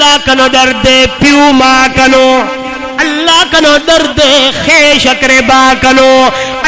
اللہ کنو ڈردے پیو ماں کنو، اللہ کنو ڈردے خیش اقربا کنو،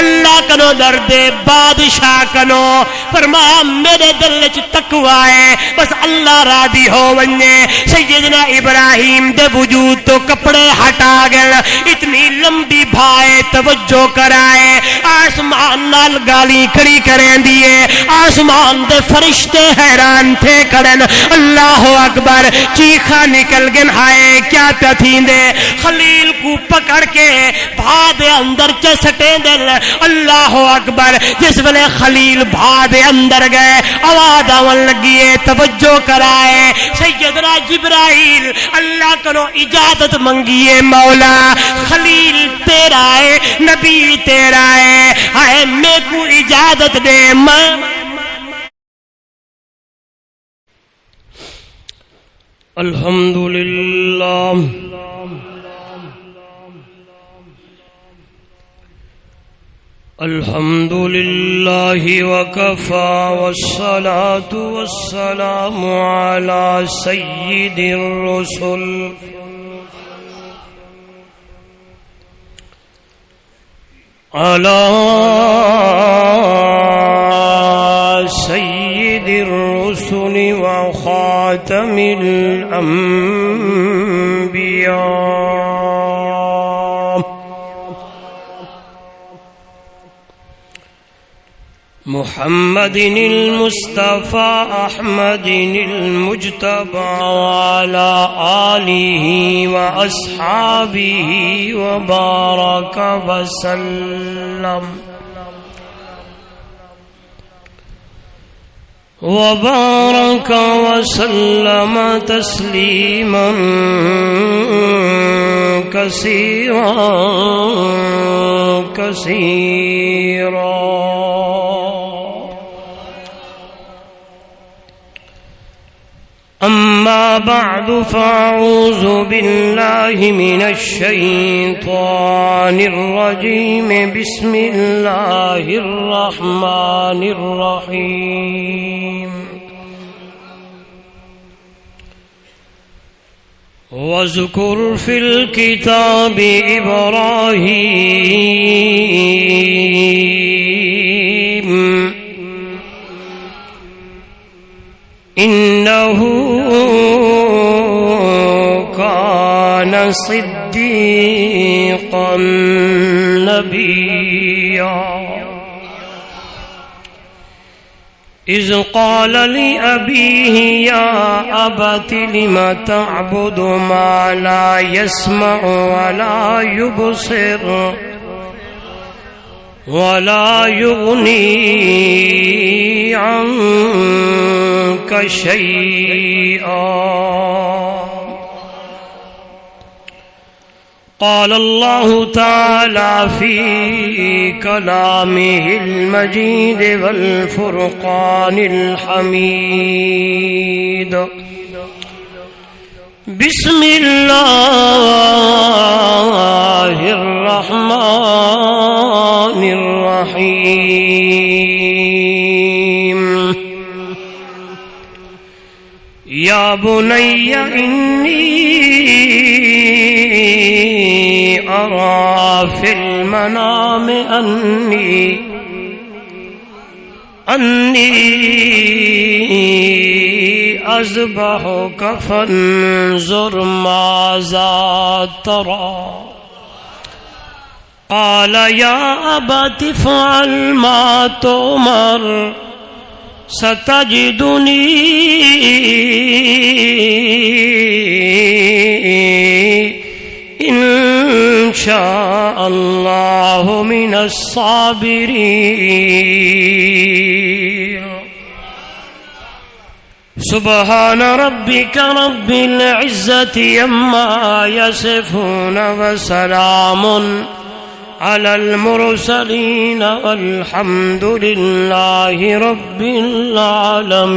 اللہ کنو ڈردے بادشاہ کنو. فرمایا میرے دل وچ تقوی ہے، بس اللہ راضی ہو ونجے. سیدنا ابراہیم دے وجود تو کپڑے ہٹا گئے، اتنی لمبی بھائے توجہ کرائے، آسمان نال گالی کھڑی کریں دیے، آسمان دے فرشتے حیران تھے کرن. اللہ اکبر چیخا نکل گن، ہائے کیا پیا تھیندے. خلیل کو پکڑ کے بھا دے اندر چسٹے دل. اللہ اکبر جس ویلے خلیل بھا دے اندر گئے آواز آون لگی ہے، توجہ کرائے. سیدنا جبرائیل اللہ کنو اجازت منگیے، مولا خلیل تیرا ہے، نبی تیرا ہے، ہائے میں کو اجازت دے. الحمدللہ الحمد للہ وکفى والصلاة والسلام على سید الرسل على سید الرسل وخاتم الانبیاء محمد المصطفى احمد المجتبى وعلى آله واصحابه وبارك وسلم وبارك وسلم تسليما كثيرا كثيرا. أما بعد فأعوذ بالله من الشيطان الرجيم. بسم الله الرحمن الرحيم. واذكر في الكتاب إبراهيم إنه كان صديقا نبيا إذ قال لأبيه يا أبت لم تعبد ما لا يسمع ولا يبصر ولا يغني عنك شيئا. قال الله تعالى في كلامه المجيد والفرقان الحميد. بسم الله الرحمن الرحيم. يا بني إني أرى في المنام أني أذبحك فانظر ماذا ترى. قال يا أبت افعل ما تؤمر ستجدني إن شاء الله من الصابرين. سبحان ربك رب العزة عما يصفون وسلام على المرسلين والحمد لله رب العالمين.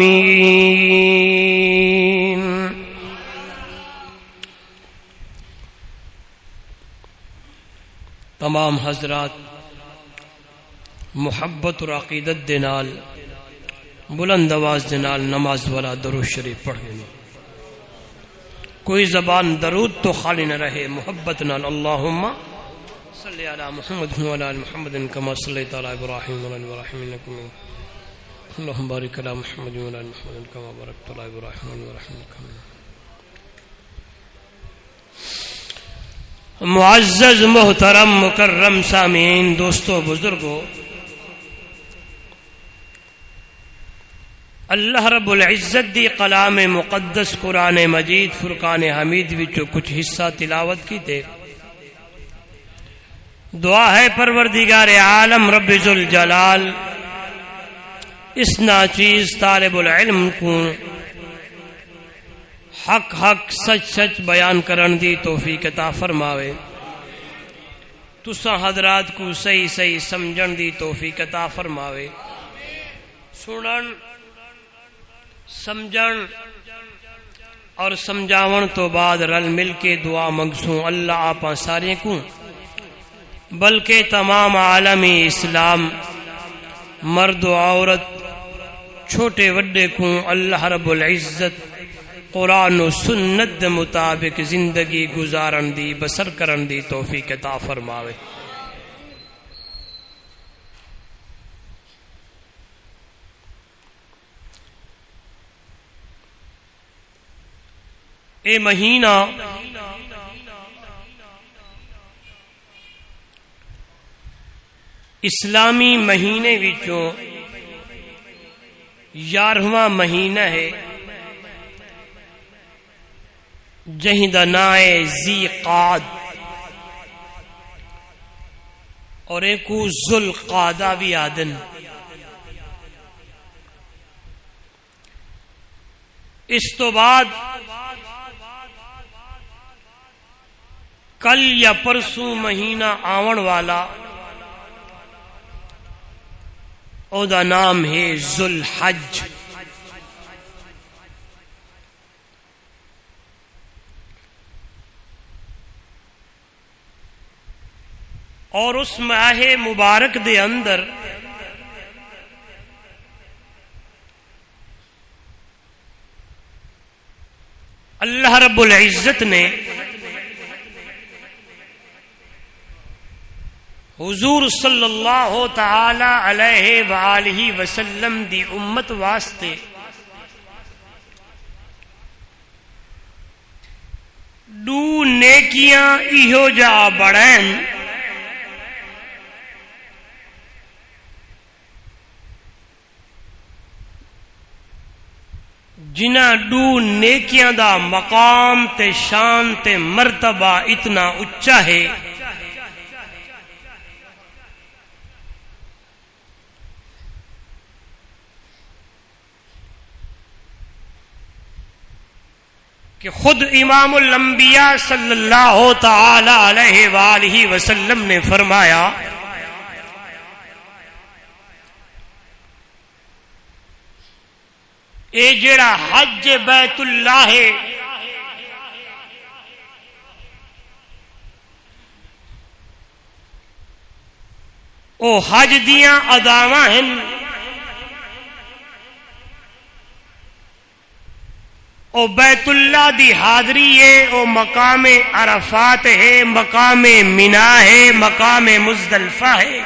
تمام حضرات محبت اور عقیدت دے نال بلند آواز دے نال نماز والا درود شریف پڑھ گئے. کوئی زبان درود تو خالی نہ رہے محبت نال. اللہم صلی علی محمد و علی محمد کما صلیت علی ابراہیم و علی ابراہیم انک حمید مجید. اللہم بارک علی محمد و علی محمد کما بارکت علی ابراہیم و علی ابراہیم انک حمید مجید. معزز محترم مکرم سامعین، دوستو بزرگو، اللہ رب العزت دی کلام مقدس قرآن مجید فرقان حمید وچوں کچھ حصہ تلاوت کیتے. دعا ہے پروردگار عالم رب ذوالجلال اس ناچیز طالب العلم کو حق حق سچ سچ بیان کرن دی توفیق عطا فرماوے. تساں حضرات کو صحیح صحیح سمجھن دی توفیق عطا فرماوے. سنن سمجھن اور سمجھاون تو بعد رل مل کے دعا منگسوں اللہ آپا سارے کو بلکہ تمام عالم اسلام مرد و عورت چھوٹے وڈے کو اللہ رب العزت قرآن و سنت دے مطابق زندگی گزارن دی بسر کرن دی توفیق عطا فرماوے. اے مہینہ اسلامی مہینے وچوں 11واں مہینہ ہے جہیں دا نام ہے ذی قعد اور ایک ذوالقعدہ بھی آدن. اس تو بعد کل یا پرسوں مہینہ آون والا او دا نام ہے ذوالحج. اور اس ماہ مبارک دے اندر اللہ رب العزت نے حضور صلی اللہ تعالی علیہ وآلہ وسلم دی امت واسطے دو نیکیاں ایہو جا بڑھیں جنہ دو نیکیاں دا مقام تے شان تے مرتبہ اتنا اچا ہے کہ خود امام الانبیاء صلی اللہ تعالی علیہ وآلہ وسلم نے فرمایا اے جڑا حج بیت اللہ ہے او حج دیاں اداواں ہیں او بیت اللہ دی حاضری ہے او مقام عرفات ہے مقام منی ہے مقام مزدلفہ ہے.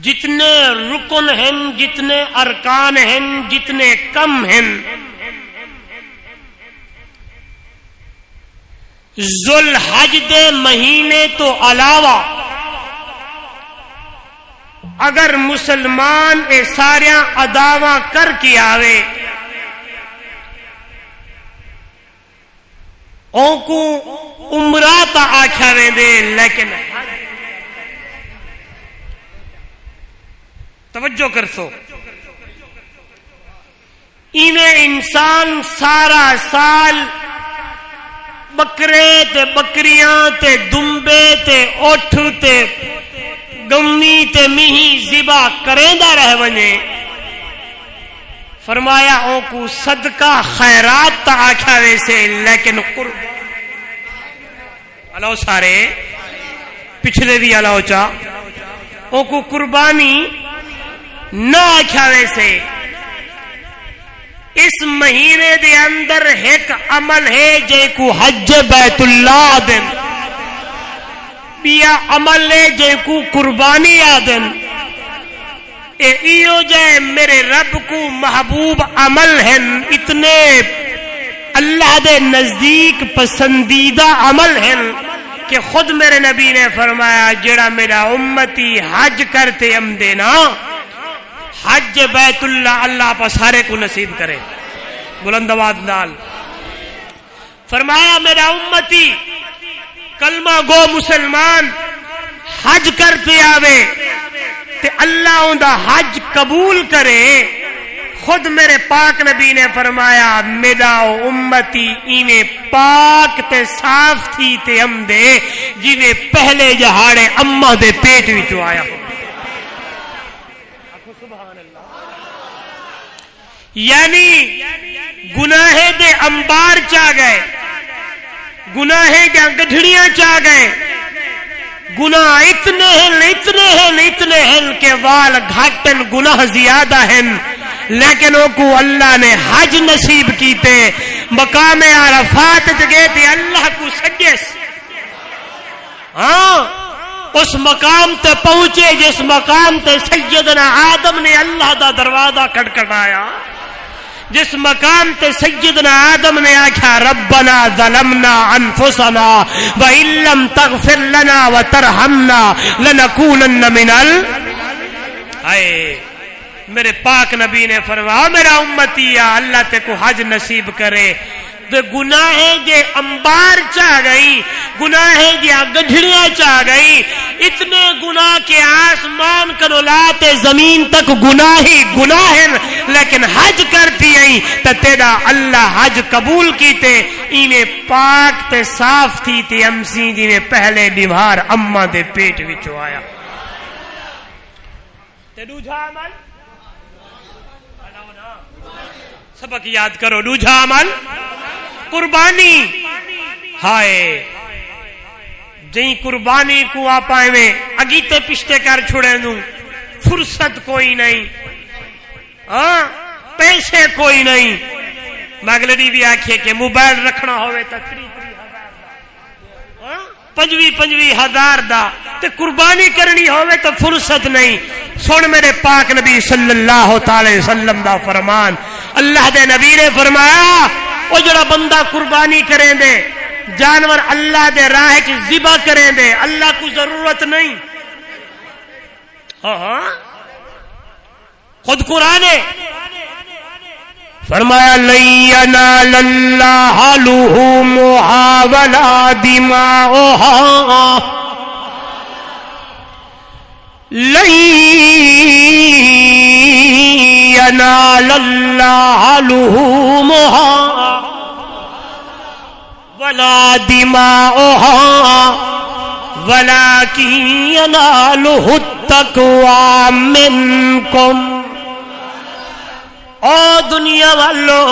جتنے رکن ہیں جتنے ارکان ہیں جتنے کم ہیں ذوالحج دے مہینے تو علاوہ اگر مسلمان اے ساریاں اداواں کر کے آوے اون کو عمرہ تا آکھا ویندے لیکن توجہ کر سو ایویں انسان سارا سال بکرے تے بکریاں تے دمبے تے اٹھ تے گمی تے میہی ذبح کریندا رہ ونے فرمایا او کو صدقہ خیرات تا آکھا ویسے لیکن قرب اللہ سارے پچھلے بھی اللہ چا او کو قربانی نہ آکھا ویسے اس مہینے دے اندر ایک عمل ہے جے کو حج بیت اللہ دن، بیا عمل ہے جے کو قربانی آدن، ایو جائے میرے رب کو محبوب عمل ہیں، اتنے اللہ دے نزدیک پسندیدہ عمل ہیں کہ خود میرے نبی نے فرمایا جڑا میرا امتی حج کرتے ہم دینا، حج بیت اللہ اللہ پا سارے کو نصیب کرے، بلند آواز نال فرمایا میرا امتی کلمہ گو مسلمان حج کرتے آوے تے اللہ ان دا حج قبول کرے، خود میرے پاک نبی نے فرمایا میرا امتی ایویں پاک تے صاف تھی تے ہم دے جویں پہلے جہاڑے اماں دے پیٹ وچوں آیا ہو، یعنی گناہ دے انبار چا گئے، گناہ دے گڈھڑیاں چا گئے، گناہ اتنے ہیں کہ وال گھٹن، گناہ زیادہ ہیں، لیکن وہ کو اللہ نے حج نصیب کیتے، مقام عرفات گئے تھے اللہ کو سجس، ہاں اس مقام تے پہنچے جس مقام تے سیدنا آدم نے اللہ دا دروازہ کھٹکھٹایا، جس مقام تے سیدنا آدم نے آکھا ربنا ظلمنا انفسنا وَإِن لَّمْ تَغْفِرْ لَنَا وَتَرْحَمْنَا لَنَكُونَنَّ مِنَ آئے میرے پاک نبی نے فرمایا میرا امتی اللہ تے کو حج نصیب کرے، تو گناہ جے انبار چاہ گئی، گناہ جے گڈھڑیاں چاہ گئی، اتنے گناہ کے آسمان کنولاتے زمین تک گناہ ہی گناہ ہیں، لیکن حج کرتی ہیں تو تیرا اللہ حج قبول کیتے، انہیں پاک تے صاف تھی تے امسی جنہیں پہلے بیمار اماں دے پیٹ وچوں آیا تے دوجھا عمل سبق یاد کرو، دوجھا عمل قربانی، ہائے جہیں قربانی کو آپ آئے میں اگیتے پشتے کر چھوڑے دوں، فرصت کوئی نہیں، ہاں پیسے کوئی نہیں، مغلری بھی آکھے کہ موبائل رکھنا ہوئے تا 25,000 دا تے قربانی کرنی ہوئے تو فرصت نہیں، سن میرے پاک نبی صلی اللہ تعالی وسلم دا فرمان، اللہ دے نبی نے فرمایا وہ جڑا بندہ قربانی کریں دے، جانور اللہ دے راہ کی ذبح کریں دے، اللہ کو ضرورت نہیں، ہاں خود قرآن ہے فرمایا لن ینال اللہ لحومها ولا دماؤها، لن ینال اللہ لحومها ولا دماؤها ولكن يناله التقوى منكم، او دنیا والو،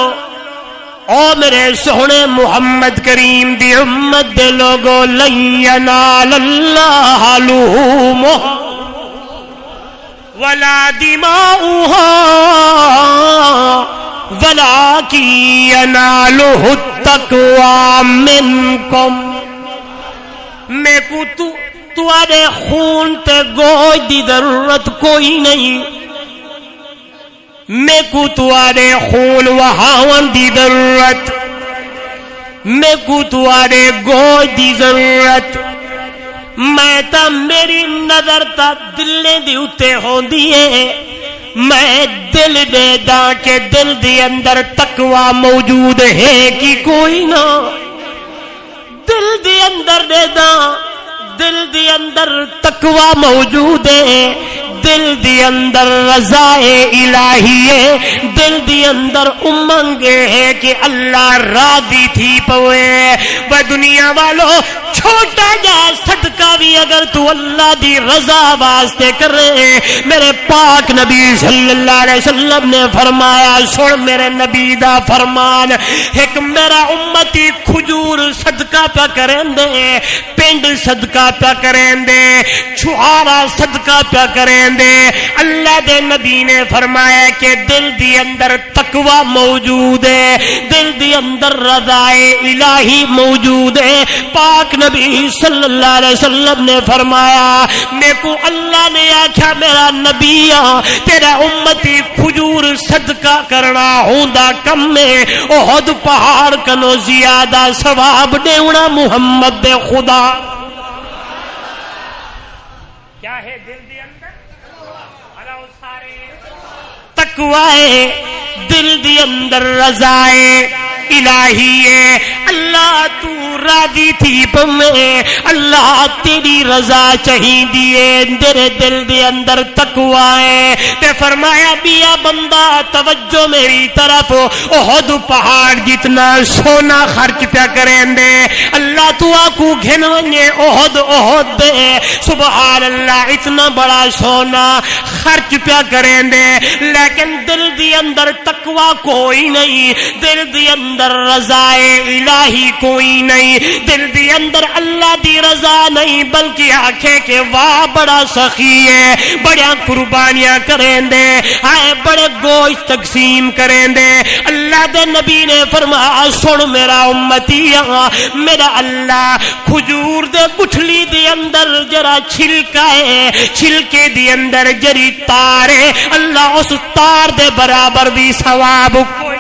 او میرے سونے محمد کریم دی امت دے لوگو، لن ینال اللہ لحومها ولا دماؤها ولكن يناله التقوى منكم، میں کو تمہارے خون تے گوشت دی ضرورت کوئی نہیں، میں کو تمہارے خون وہاون دی ضرورت، میں کو تمہارے گوشت دی ضرورت، میں تا میری نظر تا دلے دی اتے ہوندی ہے، میں دل دے دا کہ دل دی اندر تقوی موجود ہے کہ کوئی نہ، دل دی اندر دے دا دل دی اندر تقوی موجود ہے، دل دی اندر رضا الہی ہے، دل دی اندر امنگ ہے کہ اللہ راضی تھی پوے، وہ دنیا والو چھوٹا جا صدقہ بھی اگر تو اللہ دی رضا واسطے کرے، میرے پاک نبی صلی اللہ علیہ وسلم نے فرمایا، سن میرے نبی دا فرمان، ایک میرا امتی کھجور صدقہ پہ کریں دے، پنڈ صدقہ پہ کریں دے، چھہارا صدقہ پہ کریں دے اللہ دے نبی نے فرمایا کہ دل دی اندر تقوی موجود ہے، دل دی اندر رضائے الہی موجود ہے۔ پاک نبی صلی اللہ علیہ وسلم نے فرمایا میں کو اللہ نے آکھا میرا نبی تیرا امتی کھجور صدقہ کرنا ہوندا کم میں احد پہاڑ کنو زیادہ ثواب دیونا محمد دے خدا۔ کیا ہے دل دے اندر تقوی ہے، دل دے اندر رضائے الہی ہے، اللہ تو راضی تھی پمے اللہ تیری رضا چاہی دیے تیرے دل دے اندر تقوی ہے۔ تے فرمایا بیا بندہ توجہ میری طرف، احد پہاڑ جتنا سونا خرچ پیا کریں دے اللہ تو آکو گھن ونجے احد دے سبحان اللہ اتنا بڑا سونا خرچ پیا کریں دے لیکن دل دی اندر تقوی کوئی نہیں، دل دی اندر رضائے الہی کوئی نہیں، دل دی اندر اللہ دی رضا نہیں بلکہ آنکھیں کہ واہ بڑا سخی ہے، بڑا قربانیاں کریں دے، آئے بڑے گوشت تقسیم کریں دے۔ اللہ دے نبی نے فرمایا سن میرا امتی میرا اللہ کھجور دے گٹھلی دے اندر جرا چھلکا ہے، چھلکے دے اندر جری تار ہے، اللہ اس تار دے برابر بھی ثواب کوئی۔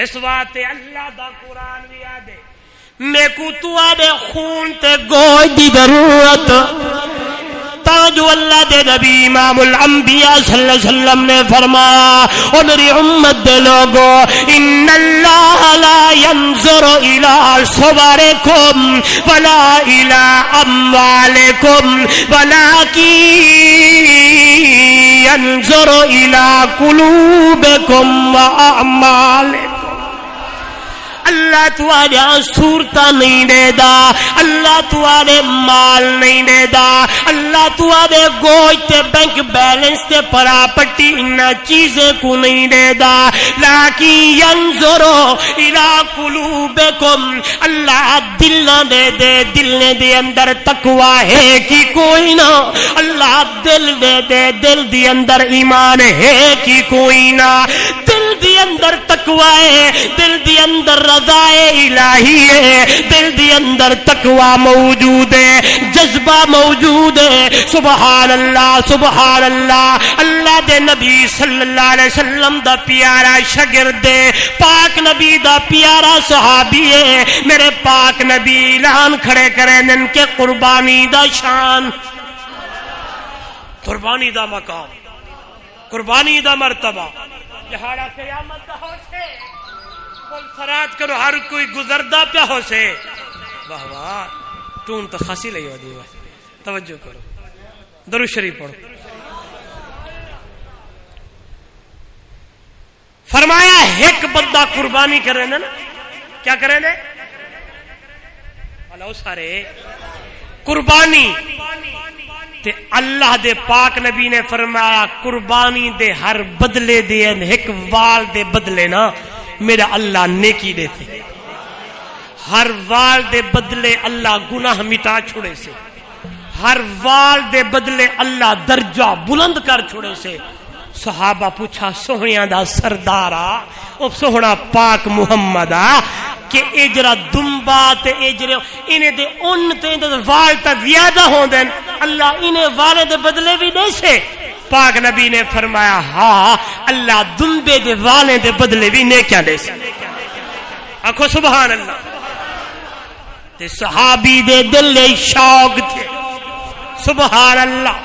اس واسطے اللہ دا قرآن بھی آدے میں کو تو آدے خون تے گوشت دی ضرورت جو اللہ دے نبی امام الانبیاء صلی اللہ علیہ وسلم نے فرمایا او میری امت دے لوگو ان اللہ لا ينظر الى صورکم ولا الى اموالکم ولکن ينظر الى قلوبکم واعمالکم۔ اللہ تمہارے صورتہ نہیں دے دا، اللہ تمہارے مال نہیں دے دا، اللہ تمہارے گوشت بینک بیلنس تے پراپرٹی ان چیزیں کو نہیں دے دا، لیکن ینظرو الى قلوبکم اللہ دل نہ دے دے، دل نے دے اندر تقوی ہے کہ کوئی نہ، اللہ دل دے دے دل دی اندر ایمان ہے کہ کوئی نہ، دل دی اندر تقوی ہے، دل دی اندر رضائے الہی ہے، دل دی اندر تقوی موجود ہے، جذبہ موجود ہے۔ سبحان اللہ سبحان اللہ۔ اللہ دے نبی صلی اللہ علیہ وسلم دا پیارا شاگرد ہے، پاک نبی دا پیارا صحابی ہے، میرے پاک نبی اعلان کھڑے کریں دن کے قربانی دا شان، قربانی دا مقام، قربانی دا مرتبہ، لہذا قیامت دا ہو سے فرات کرو ہر کوئی گزردہ پیا ہو سے واہ واہ تون تو خاصی لئی ودی ہے، توجہ کرو درود شریف پڑھو۔ فرمایا ایک بندہ قربانی کرے نا، کیا کرے نا اللہ سارے قربانی تے اللہ دے پاک نبی نے فرمایا قربانی دے ہر بدلے دے ایک وال دے بدلے نا میرا اللہ نیکی دے سے، ہر وال دے بدلے اللہ گناہ مٹا چھوڑے سے، ہر وال دے بدلے اللہ درجہ بلند کر چھوڑے سے۔ صحابہ پوچھا سوہنیاں دا سردارا او سوہنا پاک محمد کہ اجرا دمبا تے اجرے انہیں دے ان تے وال تا زیادہ ہوں دیں اللہ انہیں والے دے بدلے بھی دے سے۔ پاک نبی نے فرمایا ہاں اللہ دمبے دے والے دے بدلے بھی نیکیاں دے سے۔ آنکھو سبحان اللہ۔ تے صحابی دے دل شوق تھے، سبحان اللہ،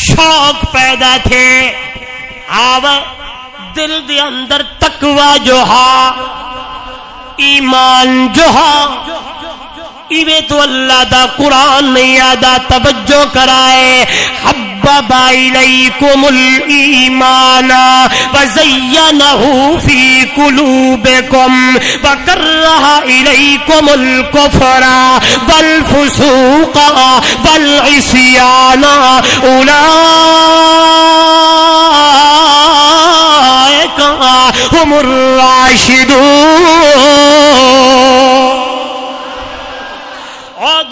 شوق پیدا تھے، آوے دل دے اندر تقوی جو ہا، ایمان جو ہا، ایویں تو اللہ دا قرآن نہیں آدھا توجہ کرائے حبب الیکم الایمان وزینہ فی قلوبکم وکرہ الیکم الکفر والفسوق والعصیان اولئک هم الراشدون۔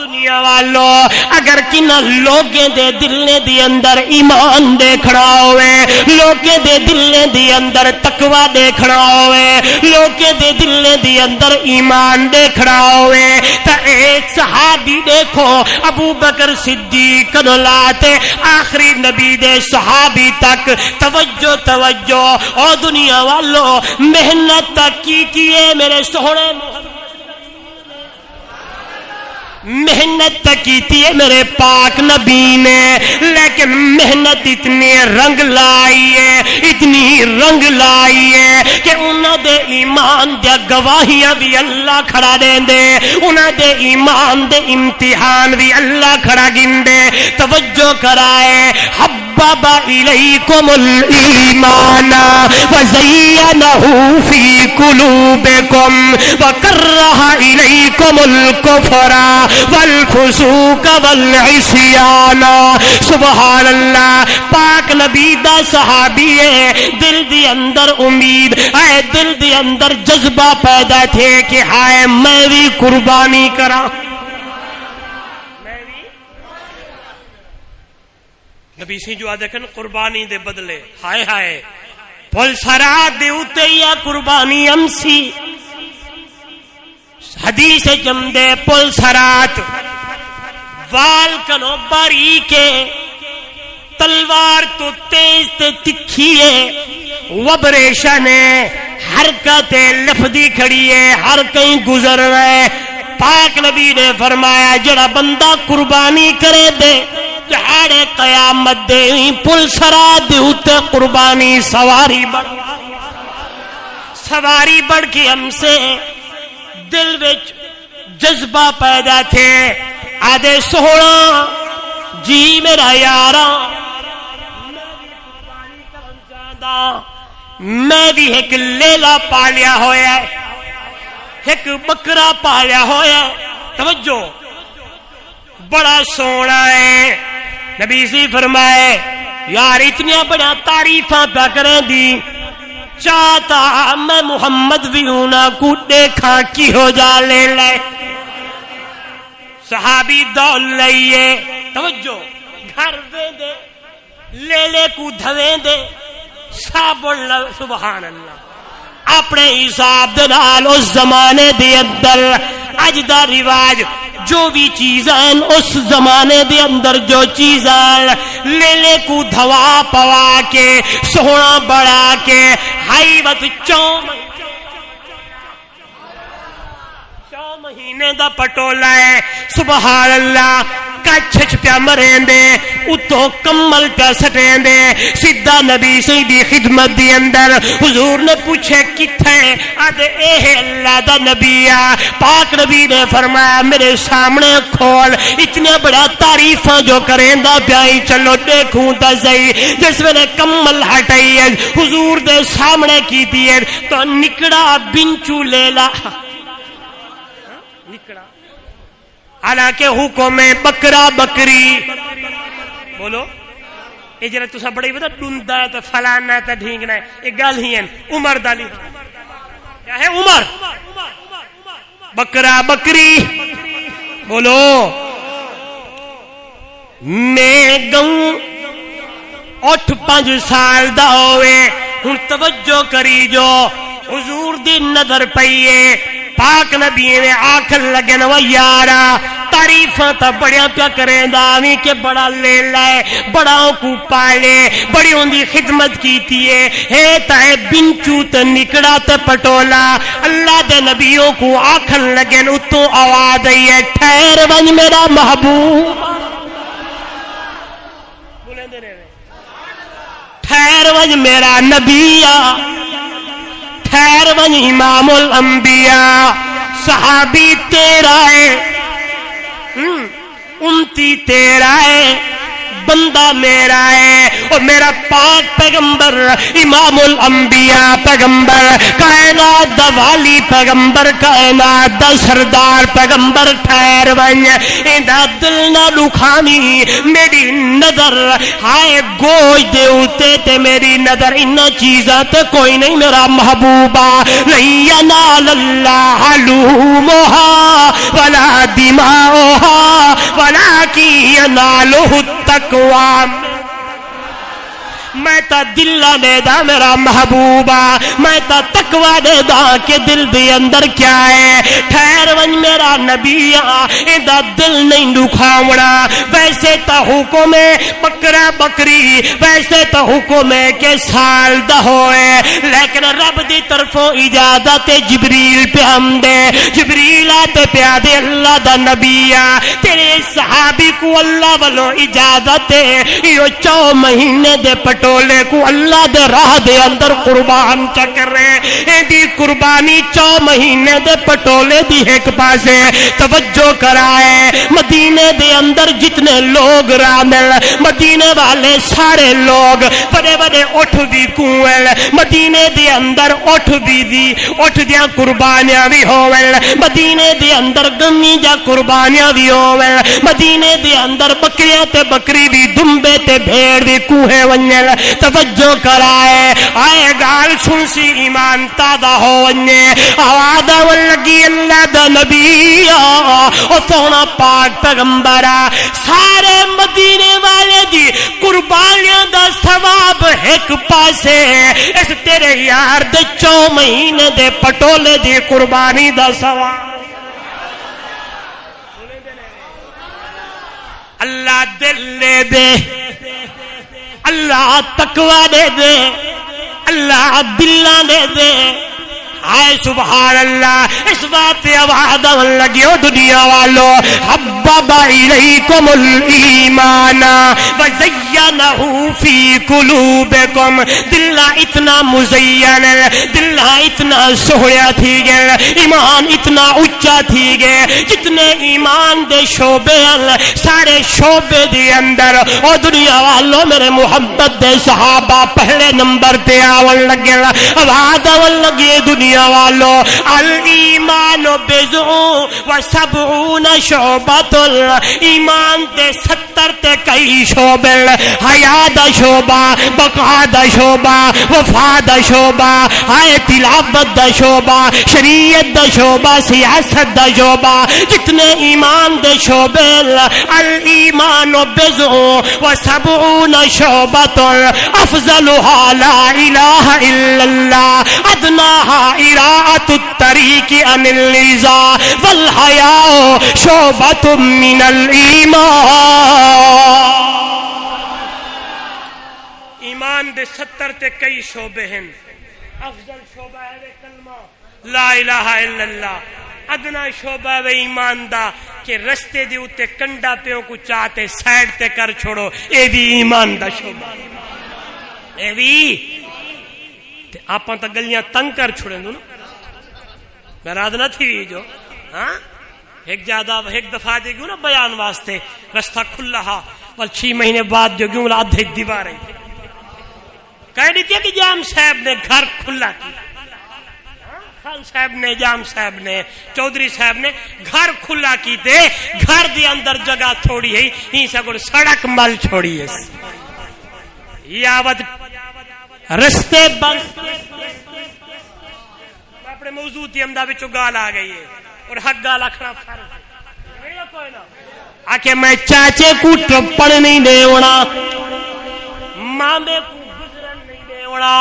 دنیا والو اگر کنا لوگیں دے دلیں دی اندر ایمان دیکھنا ہوئے، لوگیں دے دلیں دی اندر تقوی دیکھنا ہوئے، لوگیں دے دلیں دی اندر ایمان دیکھنا ہوئے، تا ایک صحابی دیکھو ابو بکر صدیق نو لاتے آخری نبی دے صحابی تک توجہ توجہ او دنیا والو محنت تک کیے میرے سونے محنت تک کی ہے میرے پاک نبی نے، لیکن محنت اتنی رنگ لائی ہے، اتنی رنگ لائی ہے کہ انہاں دے ایمان دے گواہیاں بھی اللہ کھڑا دیں دے، انہاں دے ایمان دے امتحان بھی اللہ کھڑا گندے۔ توجہ کرائے حبب الیکم الایمان وزینہ فی قلوبکم وکرہ الیکم الکفر والفسوق والعصیان۔ سبحان اللہ، پاک نبی دا صحابی ہے، دل دی اندر امید اے دل دی اندر جذبہ پیدا تھے کہ ہائے میں بھی قربانی کراں، نبی سی جو دیکھن قربانی دے بدلے ہائے ہائے پل سرات دے اتے یا قربانی امسی حدیث جمدے پل سرات وال کنو باری کے تلوار تو تیز تے تکھیے وبریشن ہے، حرکت لفظی کھڑی ہے، ہر کہیں گزر رہے۔ پاک نبی نے فرمایا جڑا بندہ قربانی کرے دے جہاڑے قیامت دے پل سرات دے اتے قربانی سواری بڑھ کے ہم سے دل وچ جذبہ پیدا تھے، آدھے سونا جی میرا یاراں میں بھی ایک لیلا پالیا ہویا ہے، ایک بکرا پالیا ہویا ہے۔ توجہ بڑا سونا ہے، نبی سی فرمائے یار اتنی بڑا تعریفاں پہ کریں دی، چاہتا میں محمد بھی ہونا کو دیکھا کی ہو جا لے لے۔ صحابی دول لئیے، توجہ گھر دے دے لے لے کو دھویں دے صابن سبحان اللہ اپنے حساب دے نال اس زمانے دے اندر اج دا رواج جو بھی چیزاں اس زمانے دے اندر جو چیزاں لے لے کو دھوا پوا کے سونا بڑا کے ہائی وت چوں مہینے دا پٹولا ہے سبحان اللہ، کچھ پیا مریں دے اتو کمل پیا سٹیں دے، سیدھا نبی سی دی خدمت دی اندر حضور نے پوچھے کتھے، آدھے اے اللہ دا نبی آ۔ پاک نبی نے فرمایا میرے سامنے کھول، اتنے بڑا تعریفاں جو کریں دا پیائی چلو دیکھوں تا صحیح۔ جس میں نے کمل ہٹائی ہے حضور دے سامنے کی دیئے تو نکڑا بنچو لیلا نکڑا، حالانکہ حکم بکرا بکری بولو یہ جرا تسا بڑی بتا ڈندا ہے تو فلانا ہے تو ڈھینگنا ہے، یہ گل ہی ہے عمر دالی کیا ہے عمر بکرا بکری بولو میں گوں 8-5 سال دا ہوئے ہن توجہ کری جو حضور دی نظر پئیے پاک نبی نے آکھن لگن و یارا تعریفاں تا بڑیاں پیا کریں داوی کہ بڑا لیلا ہے، بڑا کو پالے، بڑی ان دی خدمت کیتی ہے تاہے بنچو تے نکڑا تے پٹولا۔ اللہ دے نبیوں کو آکھن لگن اتو آواز آئی ہے ٹھہر ونج میرا محبوب، ٹھہر ونج میرا نبی ٹھہر ون امام الانبیاء، صحابی تیرا ہے امتی تیرا ہے بندہ میرا ہے۔ اور میرا پاک پیغمبر امام الانبیاء پیغمبر کائنات دا والی پیغمبر کائنات دا سردار پیغمبر ٹھہر ون ایندا دل نہ دکھانی میری نظر ہائے گوشت دے اوتے تے میری نظر ان چیزاں تے کوئی نہیں میرا محبوبہ نہیں ینال اللہ لحومها ولا دماؤها ولکن ینالہ التقوی میں تا دل دے دا میرا محبوبہ میں تا تقوی دے دا کہ دل دے اندر کیا ہے ٹھہر ون میرا نبی دا دل نہیں دکھاونا ویسے تا حکم ہے بکرا بکری ویسے تا حکم ہے کہ سال دا ہوئے لیکن رب دی طرفوں اجازت جبریل پہ ہم دے جبریل آتے پہ دے اللہ دا نبی تیرے صحابی کو اللہ والو اجازت ہے یہ 4 مہینے دے پٹو ٹولے کو اللہ دے راہ دے اندر قربان چکر رہے دی قربانی 4 مہینے دے پٹولے دی ایک پاسے توجہ کرائے مدینے دے اندر جتنے لوگ رامل مدینے والے سارے لوگ بڑے بڑے اٹھ بھی کوئل مدینے دے اندر اٹھ بھی دی اٹھ دیاں قربانیاں بھی ہوئل مدینے دے اندر گمی جا قربانیاں بھی ہوئل مدینے دے اندر بکریاں تے بکری بھی دمبے تے بھیڑ بھی کوہے ونجل توجہ کرائے آئے گال سن سی ایمان تازہ ہو ونجے آوازہ واللگی اللہ دا نبی او سونا پاک پیغمبرہ سارے مدینے والے دی قربانیاں دا ثواب ایک پاسے اس تیرے یار دے 4 مہینے دے پٹولے دی قربانی دا ثواب اللہ دل لے دے اللہ تقوی دے دے اللہ دلہ دے دے آئے سبحان اللہ اس بات آواز لگیو دنیا والو حبب الیکم الایمان وزینہ فی قلوبکم دلہ اتنا مزین دلہ اتنا سہیا تھی گئے ایمان اتنا اچا تھی گئے جتنے ایمان دے شعبے سارے شعبے دے اندر او دنیا والو میرے محبت دے صحابہ پہلے نمبر تے آون لگے آواز لگے دنیا والو الایمان بضع و 70 شعبۃ ایمان دے 70 تے کئی شعبے حیا دا شعبہ بقا دا شعبہ وفا دا شعبہ ہائے تلاوت دا شعبہ شریعت دا شعبہ سیاست دا شعبہ جتنے ایمان دے شعبے الایمان بضع و 70 شعبۃ افضلها لا الہ الا اللہ ادناها قراءة الطريق عن اللزا والحياء شعبة من الإيمان ایمان دے 70 تے کئی شعبے ہیں افضل شعبہ ہے کلمہ لا الہ الا اللہ ادنا شعبہ ہے ایمان دا کہ رستے دے اوتے کنڈا پیوں کو چاہتے سائڈ تے کر چھوڑو اے بھی ایمان دا شعبہ اے بھی آپ تا گلیاں تنگ کر چھوڑیں دو نا مراد نہ تھی جو ہاں ایک دفعہ دے گیوں نا بیان واسطے رستہ کھلا ہا بل 6 مہینے بعد جو گیوں آدھے دیوار رہی تھی کہہ دی تھی کہ جام صاحب نے گھر کھلا کی خان صاحب نے جام صاحب نے چودھری صاحب نے گھر کھلا کی تے گھر دی اندر جگہ تھوڑی ہے ہی سکڑ سڑک مل چھوڑی ہے یاوت رستے بند اپنے موضوع تھی امدہ بچو گال آ گئی ہے اور حق گال اکھنا فرض آکے میں چاچے کو ٹرپڑ نہیں دے ہونا مامے کو گزرن نہیں دے ہونا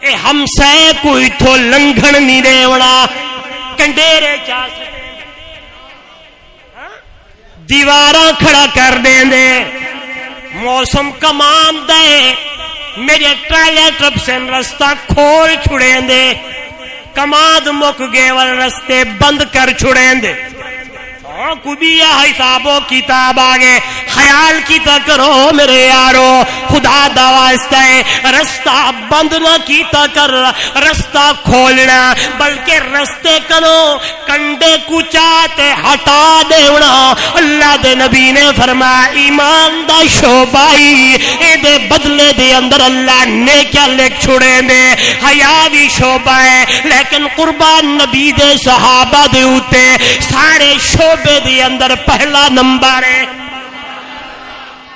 اے ہمسائے کو اتھو لنگھن نہیں دے ہونا کنڈیرے چاچے دیواراں کھڑا کر دیں دے موسم کمان دے میرے ٹرائلے ٹرپ سے رستہ کھول چھڑیں دے کماد مک گئے وال رستے بند کر چھڑیں دے ہاں کبھی حساب و کتاب آگے خیال کیتا کرو میرے یارو خدا دا واسطہ ہے رستہ بند نہ کیتا کر رستہ کھولنا بلکہ رستے کنو کنڈے کچاتے ہٹا دیونا اللہ دے نبی نے فرمایا ایمان دا شعبائی اے دے بدلے دے اندر اللہ نے کیا لکھ چھوڑے دے حیا بھی شعبہ ہے لیکن قربان نبی دے صحابہ دے اوتے سارے شعبے دے اندر پہلا نمبر ہے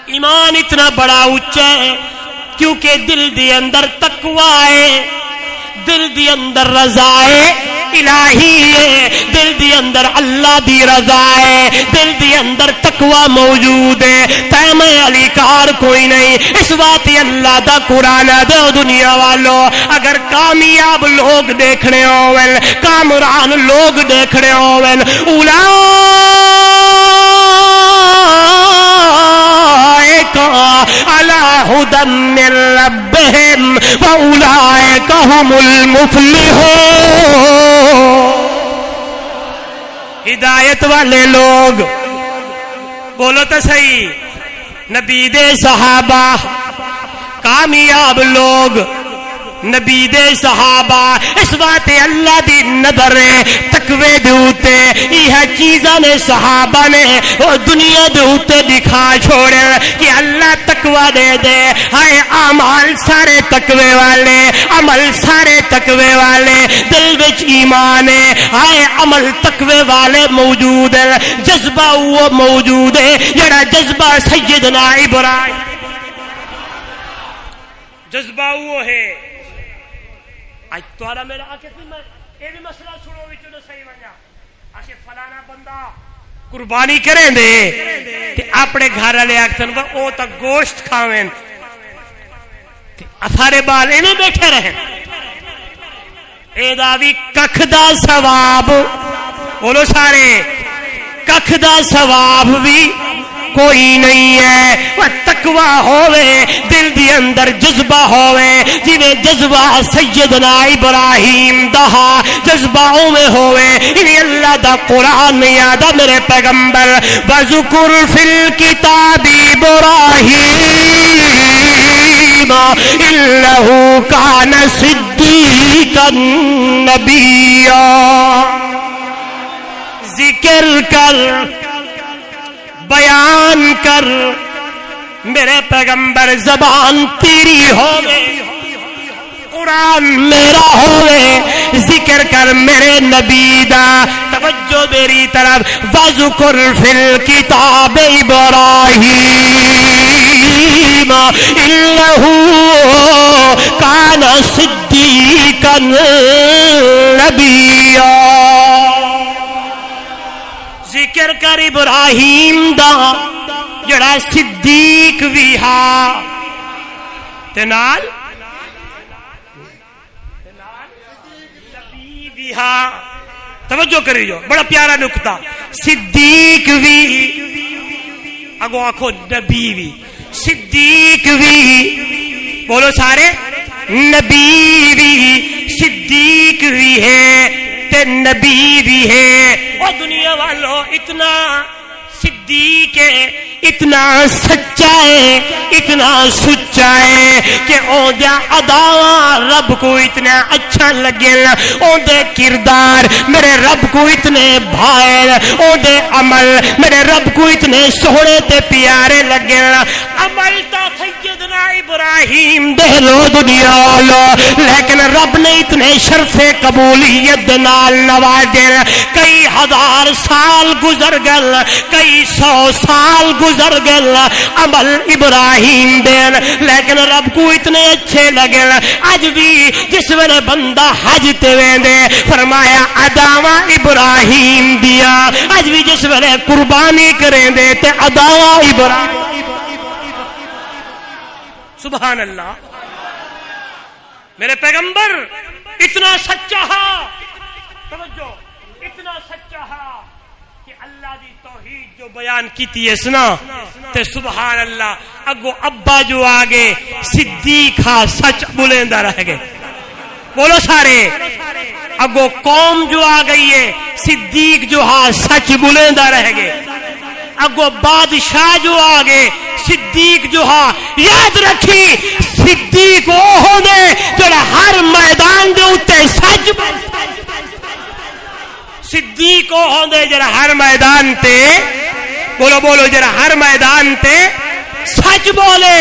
ایمان اتنا بڑا اونچا ہے کیونکہ دل دے اندر تقوی ہے دل دی اندر رضا ہے الہی ہے دل دی اندر اللہ دی رضا ہے دل دی اندر تقوی موجود ہے تے میں علی کار کوئی نہیں اس بات اللہ دا قرآن دے دنیا والو اگر کامیاب لوگ دیکھنے ہوئے کامران لوگ دیکھنے ہوئے علی ھدی من ربہم واولئک ھم المفلحون ہدایت والے لوگ بولو تو صحیح نبی دے صحابہ کامیاب لوگ نبی دے صحابہ اس بات اللہ دی نظر تقوی دے اوتے یہ چیزاں نے صحابہ نے وہ دنیا دے اوتے دکھا چھوڑے کہ اللہ تقوی دے دے ہائے اعمال سارے تقوی والے عمل سارے تقوی والے دل وچ ایمان ہے ہائے عمل تقوی والے موجود ہے جذبہ وہ موجود ہے جڑا جذبہ سیدنا ابراہیم جذبہ وہ ہے آج توارا میرا آکے پھر میں یہ بھی مسئلہ سنو بھی چلو صحیح بنیا آشے فلانا بندہ قربانی کریں دے تے اپنے گھر والے آکھن او تا گوشت کھاویں سارے بال انہیں بیٹھے رہیں اے دا بھی ککھ دا ثواب بولو سارے ککھ دا ثواب بھی کوئی نہیں ہے وہ تقوی ہوئے دل دی اندر جذبہ ہوئے جنہیں جذبہ سیدنا ابراہیم دہا جذبہ میں ہوئے انہیں اللہ دا قرآن یادا میرے پیغمبر وَذُكُرْ فِي الْكِتَابِ إِبْرَاهِيمَ إِنَّهُ كَانَ صِدِّيقًا نَبِيًّا ذکر کر بیان کر میرے پیغمبر زبان تیری ہوئے قرآن میرا ہوئے ذکر کر میرے نبی دا توجہ میری طرف وَذُكُرْ فِي الْكِتَابِ إِبْرَاهِيمَ إِنَّهُ كَانَ صِدِّيقًا نَبِيًّا ذکر کر ابراہیم دا جڑا صدیق بھی ہا تے نال نبی بھی ہا توجہ کری جو بڑا پیارا نکتہ صدیق بھی اگو آنکھو نبی بھی صدیق بھی بولو سارے نبی بھی صدیق بھی ہے تے نبی بھی ہے اور دنیا والوں اتنا صدیق ہے اتنا سچا ہے اتنا سچا ہے کہ او دیا اداواں رب کو اتنا اچھا لگے او دے کردار میرے رب کو اتنے بھائے او دے عمل میرے رب کو اتنے سونے تے پیارے لگے عمل تا سیدنا ابراہیم دے لو دنیا والو لیکن رب نے اتنے شرف قبولیت نال نوازے کئی ہزار سال گزر گل کئی 100 سال گزر گل عمل ابراہیم دین لیکن رب کو اتنے اچھے لگے اج بھی جس ویلے بندہ حج تے ویندے فرمایا اداواں ابراہیم دیا اج بھی جس ویلے قربانی کریں دے تے اداواں ابراہیم سبحان اللہ میرے پیغمبر اتنا سچا ہا توجہ اتنا سچا ہا کہ اللہ دی توحید جو بیان کیتی ہے سنا تے سبحان اللہ اگو ابا جو آگے صدیق ہا سچ بلندہ رہ گئے بولو سارے اگو قوم جو آ گئی ہے صدیق جو ہاں سچ بولیندا رہ گئے اگو بادشاہ جو آگے صدیق جو ہاں یاد رکھی صدیق وہ ہوندے جڑا ہر میدان دے اوتے سچ صدیق وہ ہوندے جڑا ہر میدان تے بولو بولو جڑا ہر میدان تے سچ بولے.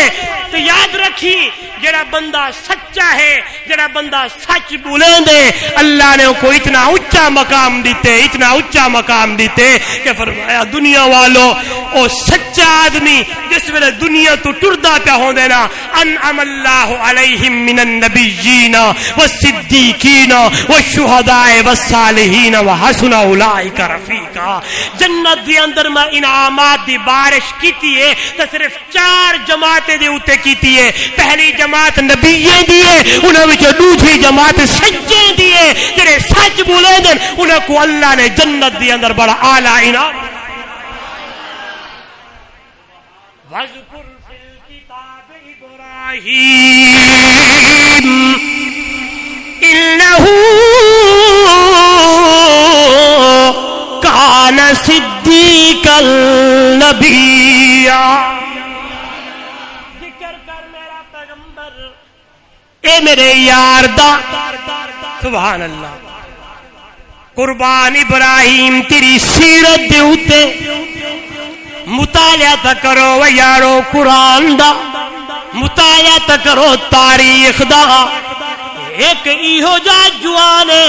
تو یاد رکھی جڑا بندہ سچا ہے جڑا بندہ سچ بولیں دے اللہ نے کو اتنا اونچا مقام دیتے اتنا اونچا مقام دیتے کہ فرمایا دنیا والوں او سچا آدمی جس ویلے دنیا تو ٹردا پیا ہوندے نا انعم اللہ علیہم من النبیین والصدیقین والشہداء والصالحین وحسن اولئک رفیقا. جنت دے اندر میں انعامات دی بارش کیتی ہے تے صرف 4 جماعتیں دے اوتے کیتی ہے. پہلی جماعت نبییں دیے انہاں وچ دوسری جماعت سچے دیے جڑے سچ بولے دن انہاں کو اللہ نے جنت دے اندر بڑا اعلی انعام. وذکر فی الکتاب ابراہیم انہ کان صدیقا نبیا. اے میرے یار دا سبحان اللہ قربان ابراہیم تیری سیرت دے اوتے مطالعہ تا کرو و یارو قرآن دا مطالعہ تا کرو تاریخ دا. ایک ایہو جا جوانے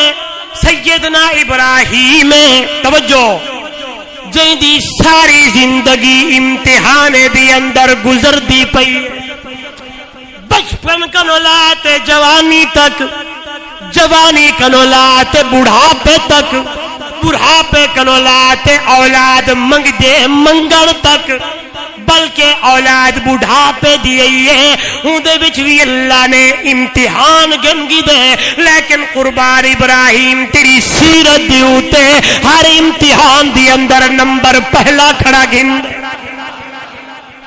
سیدنا ابراہیم توجہ جن دی ساری زندگی امتحان دی اندر گزر دی پئی بچپن کنو لاتے جوانی تک جوانی کنو لاتے بڑھاپے تک بڑھاپے کنو لاتے اولاد منگ دے منگل تک بلکہ اولاد بڑھاپے دیئے ہوں دے بچ بھی اللہ نے امتحان گنگی دے. لیکن قربان ابراہیم تیری سیرت دیوتے ہر امتحان دی اندر نمبر پہلا کھڑا گن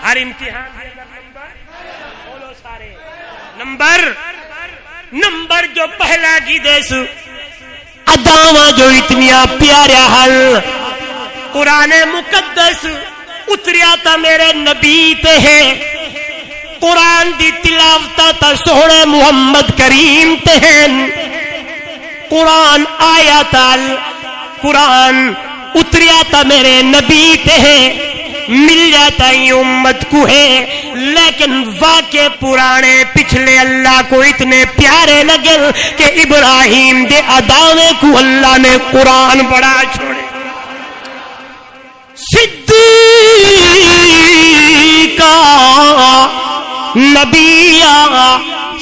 ہر امتحان نمبر جو پہلا کی دیس اداواں جو اتنیا پیارا حل قرآن مقدس اتریا تا میرے نبی تے ہے قرآن دی تلاوتا تا سونے محمد کریم تے ہیں قرآن آیا تا قرآن اتریا تا میرے نبی تے ہے مل جاتا ہی امت کو ہے. لیکن واقع پرانے پچھلے اللہ کو اتنے پیارے لگے کہ ابراہیم دے اداوے کو اللہ نے قرآن بڑا چھوڑے. صدیقہ نبیہ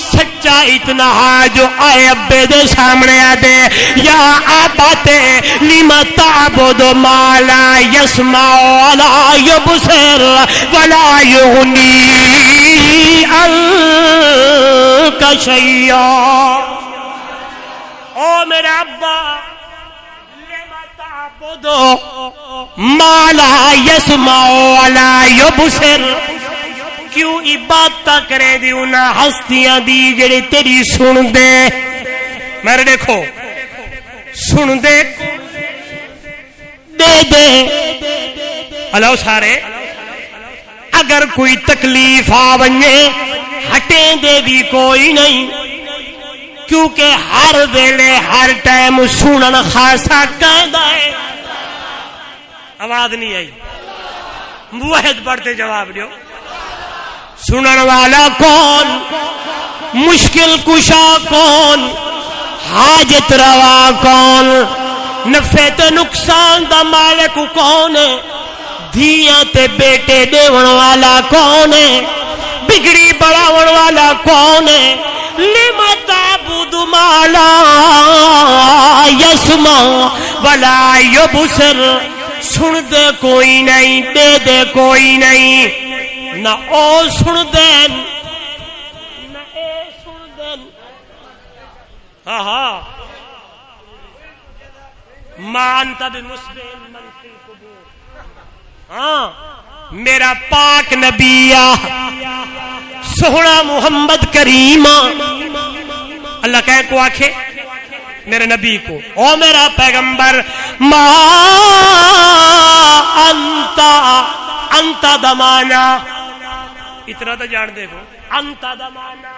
سچا اتنا جو آئے ابے دے سامنے آدے یا آباتے لما تعبد ما لا يسمع ولا يبصر ولا يغني عنك شيئا. او میرا ابا لما تعبد ما لا يسمع ولا يبصر کیوں عبادت کرے دی انہاں ہستیاں دی جڑی تیری سن دے میرے دیکھو سن دے دے دے اللہ سارے اگر کوئی تکلیف آ ونجے ہٹیں دے بھی کوئی نہیں کیونکہ ہر ویلے ہر ٹائم سنن خاصا قاعدہ ہے. آواز نہیں آئی موحد پڑھتے جواب دیو. سنن والا کون مشکل کشا کون حاجت روا کون نفع تے نقصان دا مالک کون ہے دھیاں تے بیٹے دیون والا کون ہے بگڑی بڑھاون والا کون ہے. لما تعبد ما لا يسمع ولا يبصر سن دے کوئی نہیں دے دے کوئی نہیں نہ او سن دین نہ اے سن دین. ہاں ہاں ما انت بمسمع من فی القبور. ہاں میرا پاک نبی سونا محمد کریم اللہ کہے کو آکھے میرے نبی کو، او میرا پیغمبر، ما انت دمانا، اتنا تو جان دے کو، انت دمانا،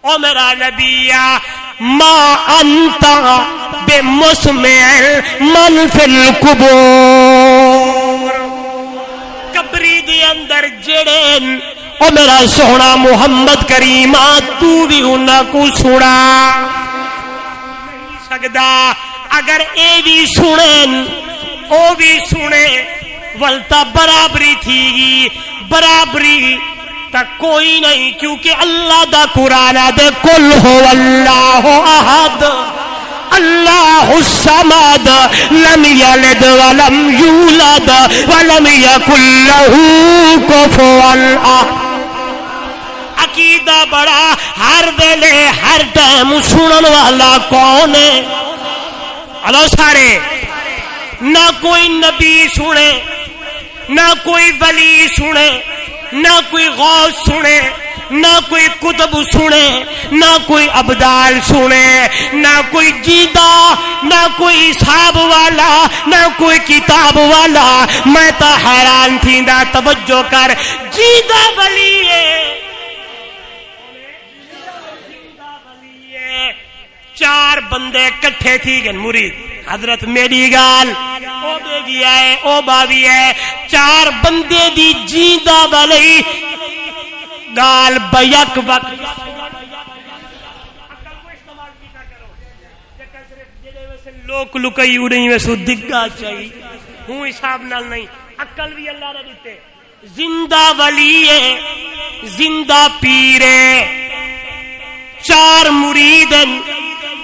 او میرا نبی، ما انت بمسمع من فی القبور، قبری دی اندر جڑے او میرا سونا محمد کریم تو بھی انہاں کو سنا نہیں سکدا، اگر اے بھی سنیں او بھی سنے ولتا برابری تھی گی، برابری تا کوئی نہیں، کیونکہ اللہ دا قرآن دے قل ہو اللہ احد اللہ الصمد لم یلد ولم یولد ولم یکن لہ کفوا احد۔ عقیدہ بڑا ہر ویلے ہر ٹائم سنن والا کون ہے؟ اللہ سارے، نہ کوئی نبی سنے، نہ کوئی ولی سنے، نہ کوئی غوث سنے، نہ کوئی کتب سنے، نہ کوئی ابدال سنے، نہ کوئی جیدہ، نہ کوئی حساب والا، نہ کوئی کتاب والا۔ میں تو حیران تھی دا، توجہ کر، جیدہ ولی ہے، چار بندے کٹھے تھی گن مرید، حضرت میری گال او بے گیا ہے، او باوی ہے، چار بندے دی جیندہ والی گال بیک وقت لوک لکئی اڑیں ویسو دگا چاہی ہوں حساب نال نہیں، عقل بھی اللہ نے دیتے، زندہ ولی ہے، زندہ پیر ہے، چار مرید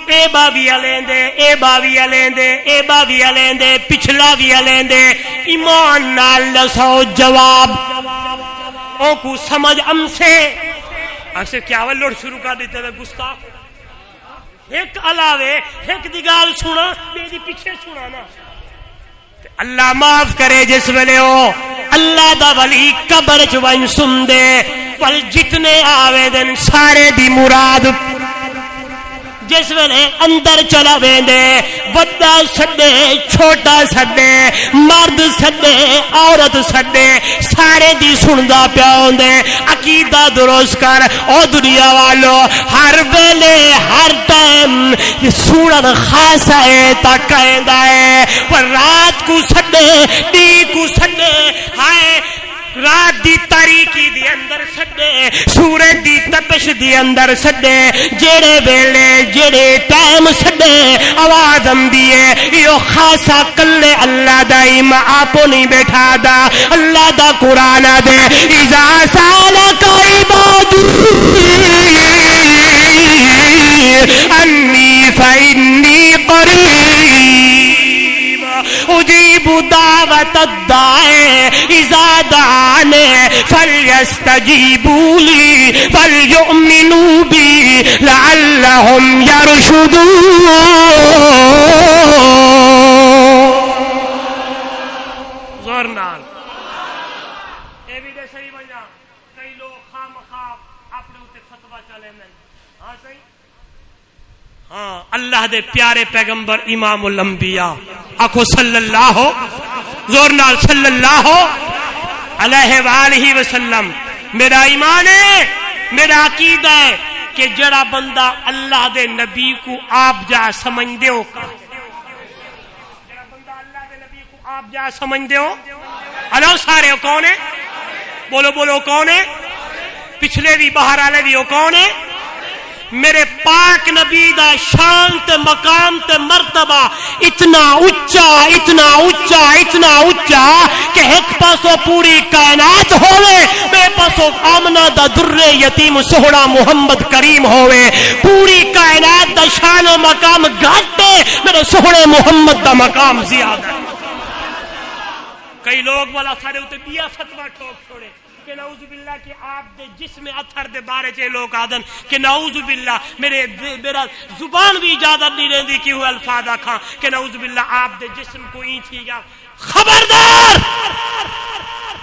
اے باوی لیندے، اے باوی لیندے، اے باوی لیندے، پچھلا بھی لیندے، ایمان نال دسو جواب او کو سمجھ ام سے ایسے کیا لوڑ شروع کر دیتے ہوئے گستاخ، ایک علاوے ایک دی گال سنا میری پیچھے سنا نا، اللہ معاف کرے جس ویلے ہو اللہ دا ولی قبر چ ون سن دے، ول جتنے آوے دن سارے دی مراد، جس ویلے اندر چلا ویندے، وڈا سڈے چھوٹا سڈے، مرد سڈے عورت سڈے، سارے دی سندا پیا ہوندے۔ عقیدہ درست کر او دنیا والو، ہر ویلے ہر ٹائم سنن خاصا ہے تا کہندا ہے، پر رات کو سڈے ڈی کو سڈے، ہائے رات دی تاریکی دی اندر سڈے، سورج دی تپش دی اندر سڈے، جڑے ویلے جڑے ٹائم سڈے آواز آندی ہے، یہ خاصا کلے اللہ دا آپ نہیں بیٹھا دا، اللہ دا قرآن دے اذا سالک عبادی انی فانی قریب اجیب دعوت الداعی اذا دعانی فلیستجیبوا لی فلیؤمنوا بی لعلہم یرشدون۔ زور نال اے بھی دے صحیح بنیا، کئی لوگ خام خواب اپنے اوتے فتوی چلے میں، ہاں صحیح، ہاں اللہ دے پیارے پیغمبر امام الانبیاء آکھو صلی اللہ زور نال صلی اللہ علیہ وآلہ وسلم۔ میرا ایمان ہے، میرا عقیدہ ہے کہ جڑا بندہ اللہ دے نبی کو آپ جا سمجھ دے ہو، جڑا بندہ اللہ دے نبی کو آپ جا سمجھ دے ہو، اللہ سارے ہو کون ہے؟ بولو بولو کون ہے؟ پچھلے بھی باہر والے بھی ہو کون ہے؟ میرے پاک نبی دا شان تے مقام تے مرتبہ اتنا اچا اتنا اچا اتنا اچا کہ ایک پاسو پوری کائنات ہوئے، بے پاسو آمنہ دا در یتیم سہنا محمد کریم ہوئے، پوری کائنات دا شان و مقام گھٹے، میرے سہنے محمد دا مقام زیادہ۔ کئی لوگ والا سارے ہوتے بیا فتوہ ٹھوک چھوڑے کہ نعوذ باللہ کہ آپ دے جسم اثر دے بارے چے لوگ آدن کہ نعوذ باللہ میرا زبان بھی اجازت نہیں رہندی کہ وہ الفاظ آکھاں کہ نعوذ باللہ آپ دے جسم کو این تھی گا۔ خبردار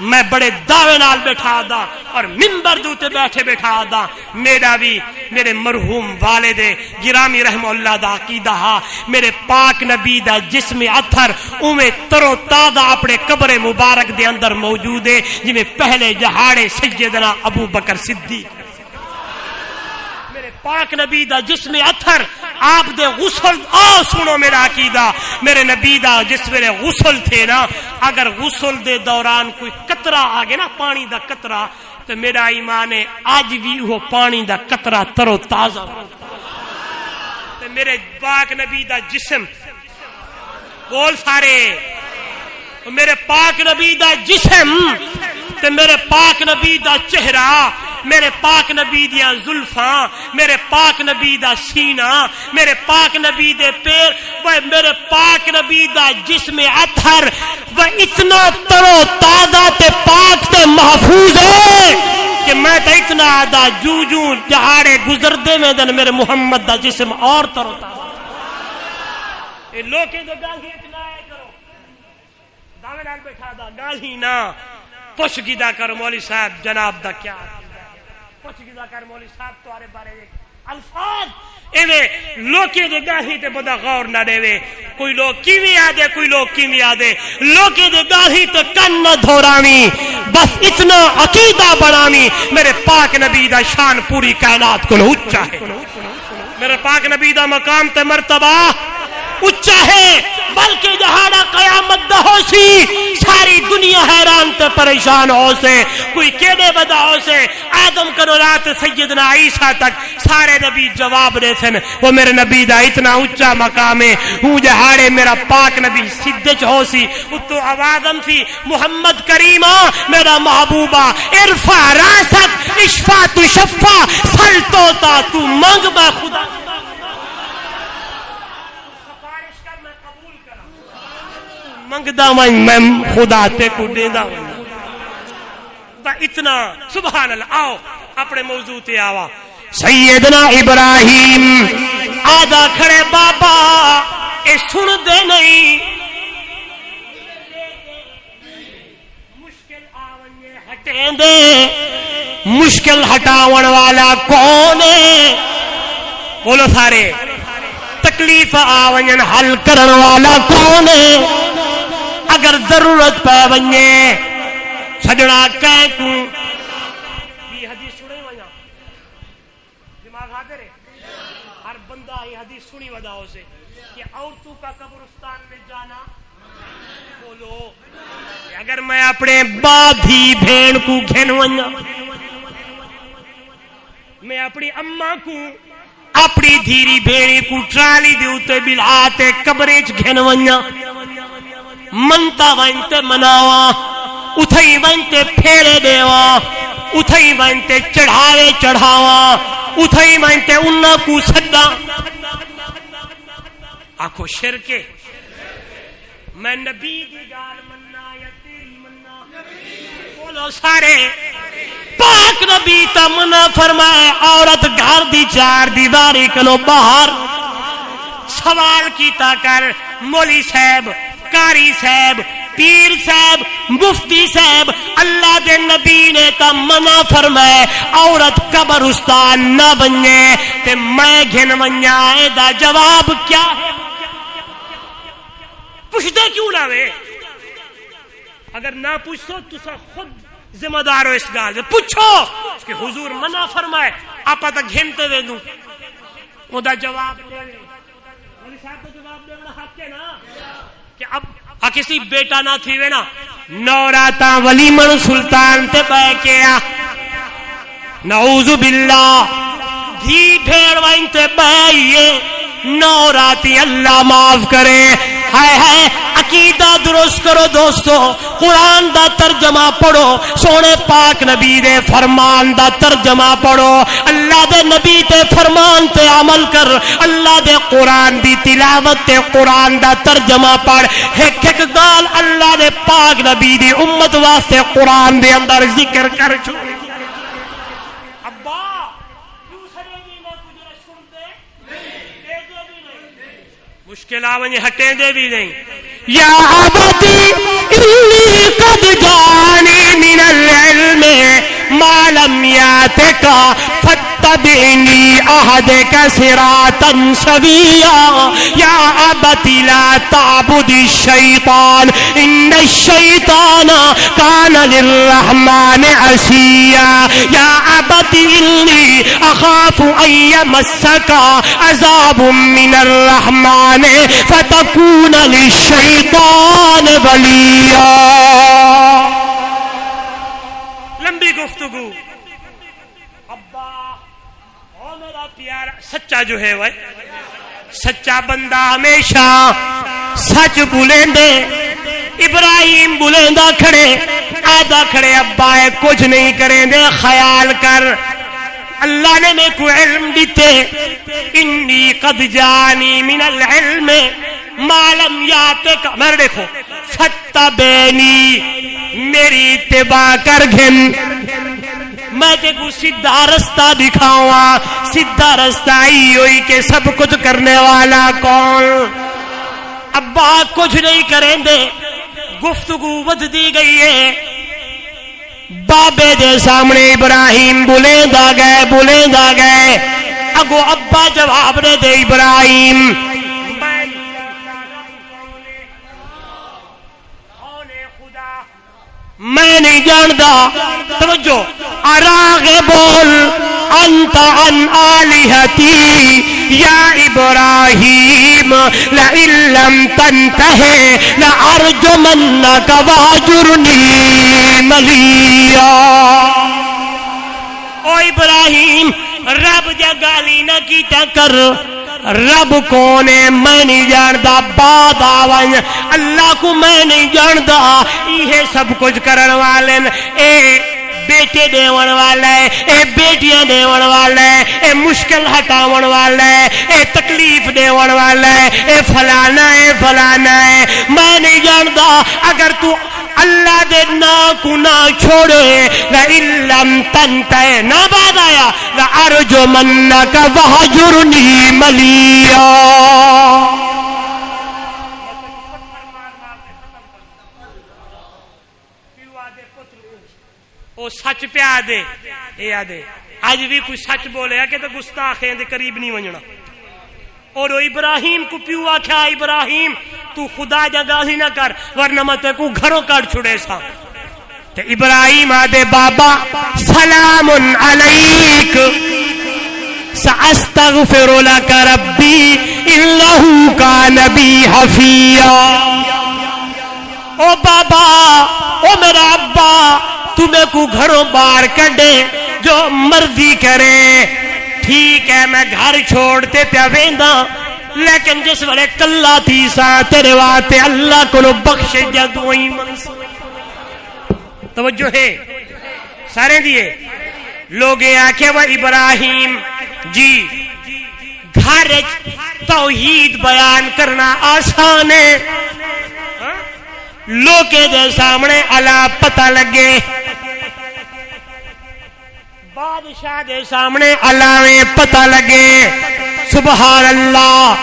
میں بڑے دعوے نال بیٹھا دا اور منبر دوتے بیٹھے بیٹھا دا میرا بھی میرے مرحوم والد گرامی رحمہ اللہ دا عقیدہ ہا میرے پاک نبی دا جسم اثر اویں ترو تازہ اپنے قبر مبارک دے اندر موجود ہے جی میں پہلے جہاڑے سیدنا ابو بکر صدیق پاک نبی دا جسم اثر آپ دے غسل سنو میرا عقیدہ میرے نبی دا جس ویلے غسل تھے نا اگر غسل دے دوران کوئی قطرہ آگے نا پانی دا قطرہ تو میرا ایمان ہے آج بھی وہ پانی دا قطرہ ترو تازہ تو میرے پاک نبی دا جسم بول سارے میرے پاک نبی دا جسم تے میرے پاک نبی دا چہرہ میرے پاک نبی دیاں زلفاں میرے پاک نبی دا سینہ میرے پاک نبی دے پیر وہ میرے پاک نبی دا جسم اطہر وہ اتنا ترو تازہ تے پاک تے محفوظ ہے کہ میں تے اتنا آدھا جو جہاڑے گزر دے میں دن میرے محمد دا جسم اور ترو تازہ اے لوکیں دے گاہی اتنا ہے کرو دعوے نال بیٹھا دا گاہی نا پوچھ گیدہ کر مولی صاحب جناب دا کیا پوچھ گیدہ کر مولی صاحب تو آرے بارے الفاظ ایوے لوکی دے گاہی تے بدا غور نہ دے وے کوئی لوگ کیویں آدے کوئی لوگ کیویں آدے لوکی دے گاہی تے کن نہ دھورامی بس اتنا عقیدہ بنامی میرے پاک نبی دا شان پوری کائنات کو اونچا ہے میرے پاک نبی دا مقام تے مرتبہ اونچا ہے بلکہ جہاڑا قیامت دا ہو سی ساری دنیا حیران تے پریشان ہو سے کوئی کیڑے بدا ہو سے آدم کرو رات سیدنا عیسیٰ تک سارے نبی جواب دے سن وہ میرے نبی دا اتنا اونچا مقام ہے ہوں جہاڑے میرا پاک نبی سدھ ہو سی اتو آوازم سی محمد کریمہ میرا محبوبہ ارفع راسک اشفا تو شفا سل توتا تو منگ میں خدا منگدا میں خدا تے کو دیندا اتنا سبحان اللہ آؤ اپنے موضوع تے آوا سیدنا ابراہیم آدھا کھڑے بابا اے سن دے نہیں مشکل آونے ہٹیں دے مشکل ہٹاون والا کون ہے بولو سارے تکلیف آونن حل کرن والا کون ہے اگر ضرورت پہ ونجے سجنا کہیں کو یہ حدیث سنے وجہ دماغ حاضر ہے ہر بندہ یہ حدیث سنی وجہ ہو سے کہ عورتوں کا قبرستان میں جانا بولو اگر میں اپنے بادھی بھین کو گھن ونجا میں اپنی اماں کو اپنی دھیری بھیڑی کو ٹرالی دیوتے بلاتے قبریچ گھن ونجا منتا وانتے مناوا اتھائی وانتے پھیرے دیوا اتھائی وانتے چڑھاوے چڑھاوا اتھائی وانتے انہا کو سڈا آنکھو شرکے میں نبی دی گال مننا یا تیری مننا بولو سارے پاک نبی تا منع فرمائے عورت گھر دی چار دیواری کنو باہر سوال کیتا کر مولی صاحب کاری صاحب پیر صاحب مفتی صاحب اللہ دے نبی نے تا منع فرمائے عورت قبرستان نہ بننے تے میں گھن ونجائے دا جواب کیا ہے پوچھتے کیوں نہ وے اگر نہ پوچھو تو سا خود ذمہ دار ہو اس گال سے پوچھو کہ حضور منع فرمائے آپ تا گھنتے دے دوں وہ دا جواب دے مولی صاحب دا جواب دے بڑا حق ہے نا کہ اب کسی بیٹا نہ تھی وے نا نوراتا ولیمن سلطان تے بے کیا نعوذ باللہ دھی بھیڑ وائن تے بے نوراتی اللہ معاف کرے ہائے ہائے عقیدہ درست کرو دوستو قرآن دا ترجمہ پڑھو سونے پاک نبی دے فرمان دا ترجمہ پڑھو اللہ دے نبی تے فرمان تے عمل کر اللہ دے قرآن دی تلاوت تے قرآن دا ترجمہ پڑھ ایک ایک گال اللہ دے پاک نبی دی امت واسطے قرآن دے اندر ذکر کر چھو مشکل آوانی ہٹیں دے بھی نہیں یا ابتی انی قد جانی من العلم ما لم یاتک فاتبعنی اہدک صراطا سویا یا ابتی لا تعبد الشیطان ان الشیطان کان للرحمن عصیا یا ابتی انی اخاف ان یمسک عذاب من الرحمن فتکون للشیطان ولیا. لمبی گفتگو. ابا او میرا پیارا سچا جو ہے وہ سچا بندہ ہمیشہ سچ بولیں دے. ابراہیم بولیندا کھڑے آدھا کھڑے ابا ہے کچھ نہیں کریں دے خیال کر اللہ نے میں کو علم دیتے انی قد جانی من العلم ما لم یاتک. میں دیکھو فتبعنی میری اتباع کر گھن میں تے کو سیدھا رستہ دکھاؤں. سیدھا رستہ ہی ہوئی کہ سب کچھ کرنے والا کون. ابا کچھ نہیں کریں دے. گفتگو ود دی گئی ہے. بابے دے سامنے ابراہیم بولیندا گئے اگو ابا جواب نے دے ابراہیم میں نہیں جاندا. توجہ اراغبون انت عن آلہتی یا ابراہیم لئن لم تنتہ لأرجمنک واہجرنی ملیا. او ابراہیم رب جا گالی نہ کیتا کر. رب کون ہے میں نہیں جاندا. بعد آوان اللہ کو میں نہیں جاندا. یہ سب کچھ کرن والے اے بیٹے دیون والا ہے اے بیٹیاں دیون والا ہے اے مشکل ہٹاون والا ہے اے تکلیف دیون والا ہے اے فلانا ہے میں نہیں جاندا. اگر تو اللہ دے نا کو نہ چھوڑے لئن لم تنتہ نہ بعد آیا لأرجمنک واہجرنی ملیا. او سچ پیا دے اے آدے آج بھی کوئی سچ بولے کہ تو گستاخیں دے قریب نہیں ونجنا. اور ابراہیم کو پیو آکھا ابراہیم تو خدا جا گالی نہ کر ورنہ میں تے کو گھروں کاٹ چھڑے سا. تے ابراہیم آدے بابا سلام علیک ساستغفر لک ربی انہ کان بی حفیا. او بابا او میرا ابا تمہیں کو گھروں باہر کڈے جو مرضی کرے ٹھیک ہے میں گھر چھوڑتے پیا ویندا لیکن جس ویلے کلا تھی سا تیرے واسطے اللہ کو بخش جدوں ہی منس. توجہ ہے سارے دیے لوگ آکھے وہ ابراہیم جی گھر توحید بیان کرنا آسان ہے. لوکے دے سامنے اللہ پتہ لگے بادشاہ دے سامنے اللہ میں پتہ لگے. سبحان اللہ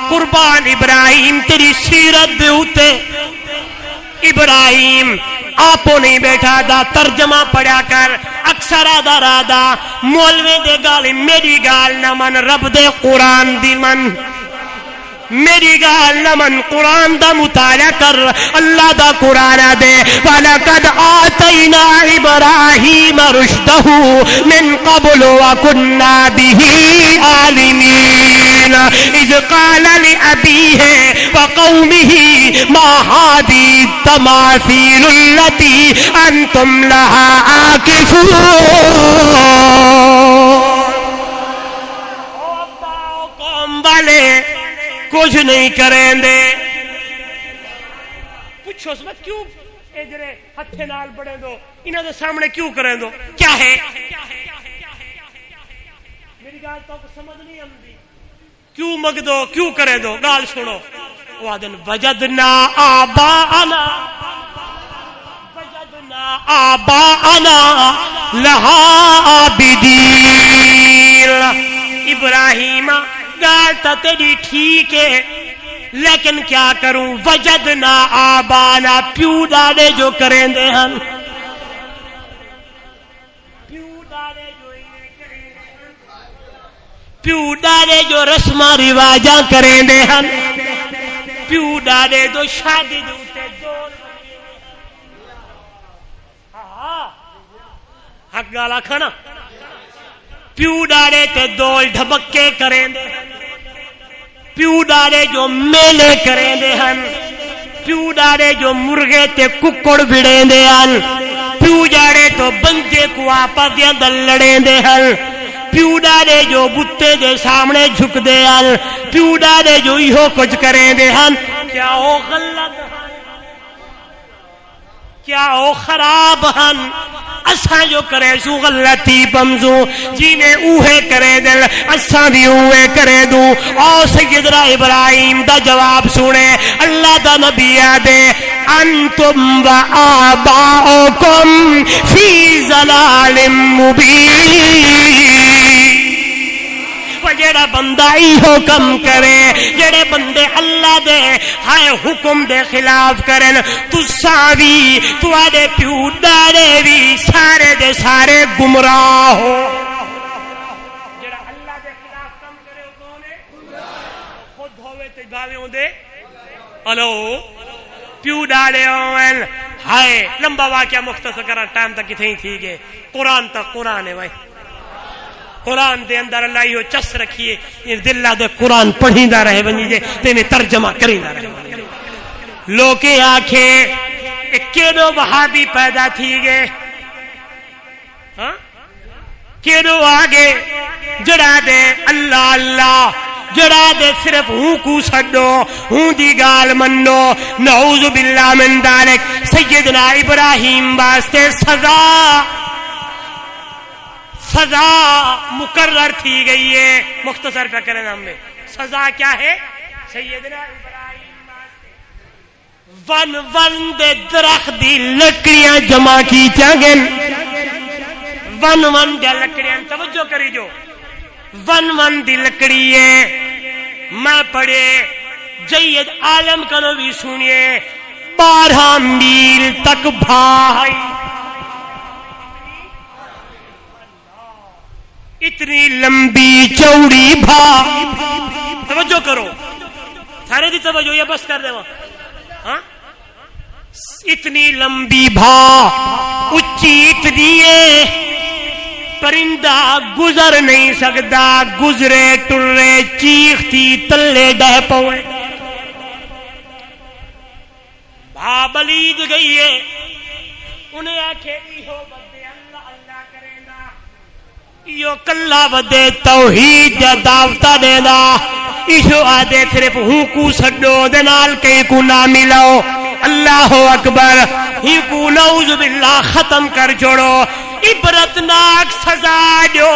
قربان ابراہیم تیری سیرت دے ہوتے. ابراہیم آپو نہیں بیٹھا دا ترجمہ پڑھا کر اکثر آدھا رادا مولوے دے گال میری گال نہ من رب دے قرآن دی من. میری گال نہ من قرآن دا مطالعہ کر اللہ دا قرآن دے. وَلَقَدْ آتَيْنَا إِبْرَاهِيمَ رُشْدَهُ مِنْ قَبْلُ وَكُنَّا بِهِ عَالِمِينَ إِذْ قَالَ لِأَبِيهِ وَقَوْمِهِ مَا هَٰذِهِ التَّمَاثِيلُ الَّتِي أَنْتُمْ لَهَا عَاكِفُونَ. قوم والے کچھ نہیں کریں دے. پوچھو سمجھ کیوں اجرے ہتھے نال بڑے دو انہاں دے سامنے کیوں کریں دو کیا ہے. میری گال تو سمجھ نہیں آندی کیوں مگ دو کیوں کریں دو. گال سنو وعدن وجدنا آباءنا لہا عابدین. ابراہیم گال تا تیری ٹھیک ہے لیکن کیا کروں وجدنا آبانا پیو ڈاڑے جو کریں دے ہن پیو ڈاڑے جو رسمہ رواجاں کریں دے ہن پیو ڈاڑے جو شادی دوتے دول حق گالا کھانا پیو ڈاڑے تے دول ڈھبکے کریں دے پیو ڈاڑے جو میلے کریں دے ہن پیو ڈاڑے جو مرغے تے ککڑ بڑیں دے ہن پیو ڈاڑے تو بندے کو آپا دیا دل لڑیں دے ہن پیو ڈاڑے جو بتے دے سامنے جھک دے ہن پیو ڈاڑے جو یہو کچھ کریں دے ہن کیا او غلط ہن کیا او خراب ہن اساں جو کرے سو غلطی بمزو جینے اوہے کرے دل اساں بھی اوہے کرے دوں او سیدنا ابراہیم دا جواب سنے اللہ دا نبی آدے انتم و آباؤکم فی ضلال مبین جڑا بندہ ایہو کم کرے جڑے بندے اللہ دے ہائے حکم دے خلاف کرن تساں وی تواڈے پیو ڈاڑے وی سارے دے سارے گمراہ ہو جڑا اللہ دے خلاف کم کرے کون ہے خود ہوے تے گاوے ہوندے ہلو پیو ڈاڑے ہون ہائے لمبا واقعہ مختصر کرا ٹائم تک کتھیں تھی گئے قرآن تک قرآن ہے بھائی قرآن دے اندر اللہ ہی چس رکھیے دل دے قرآن پڑھیندہ رہے بنی جے تینے ترجمہ کریندہ رہے لوکے آنکھیں کیڑو وہابی پیدا تھی گئے کیڑو آگے جڑا دے اللہ اللہ جڑا دے صرف ہوں کو سڈو ہوں دی گال منو نعوذ باللہ من ذالک سیدنا ابراہیم واسطے سزا مقرر تھی گئی ہے مختصر پہ کریں ہم میں سزا کیا ہے سیدنا ابراہیم ون ون دے درخت دی لکڑیاں جمع کی چاگن ون ون دے لکڑیاں توجہ کری جو ون ون دی لکڑی ہے میں پڑھے جید عالم کنو بھی سنیے 12 میل تک بھائی اتنی لمبی چوڑی بھا توجہ کرو سارے دی توجہ یہ بس کر دے ہاں اتنی لمبی بھا اچھی اتنی ہے پرندہ گزر نہیں سکتا گزرے ٹرے چیختی تلے ڈہ پوے بھا بلید گئی ہے انہیں آکھے ایہو بدے اللہ اللہ کرے نا ایو کلا بدے توحید جا دعوتا دے دا ایہو آدھے صرف ہوں کو سڈو دنال کئی کو نہ ملاؤ اللہ اکبر ہی کو نعوذ باللہ ختم کر جوڑو عبرتناک سزا جو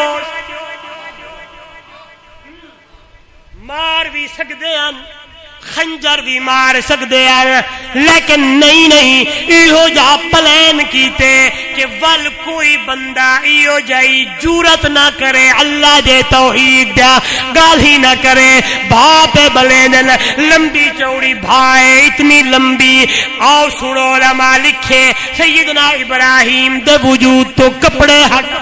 مار بھی سکتے ہیں خنجر بھی مار سکتے ہیں لیکن نہیں ایہو جا پلین کیتے کہ ول کوئی بندہ ایہو جائی جورت نہ کرے اللہ دے توحید دیا گال ہی نہ کرے بھاپے بلین لمبی چوڑی بھائے اتنی لمبی آؤ سنو علماء لکھے سیدنا ابراہیم دے وجود تو کپڑے ہٹ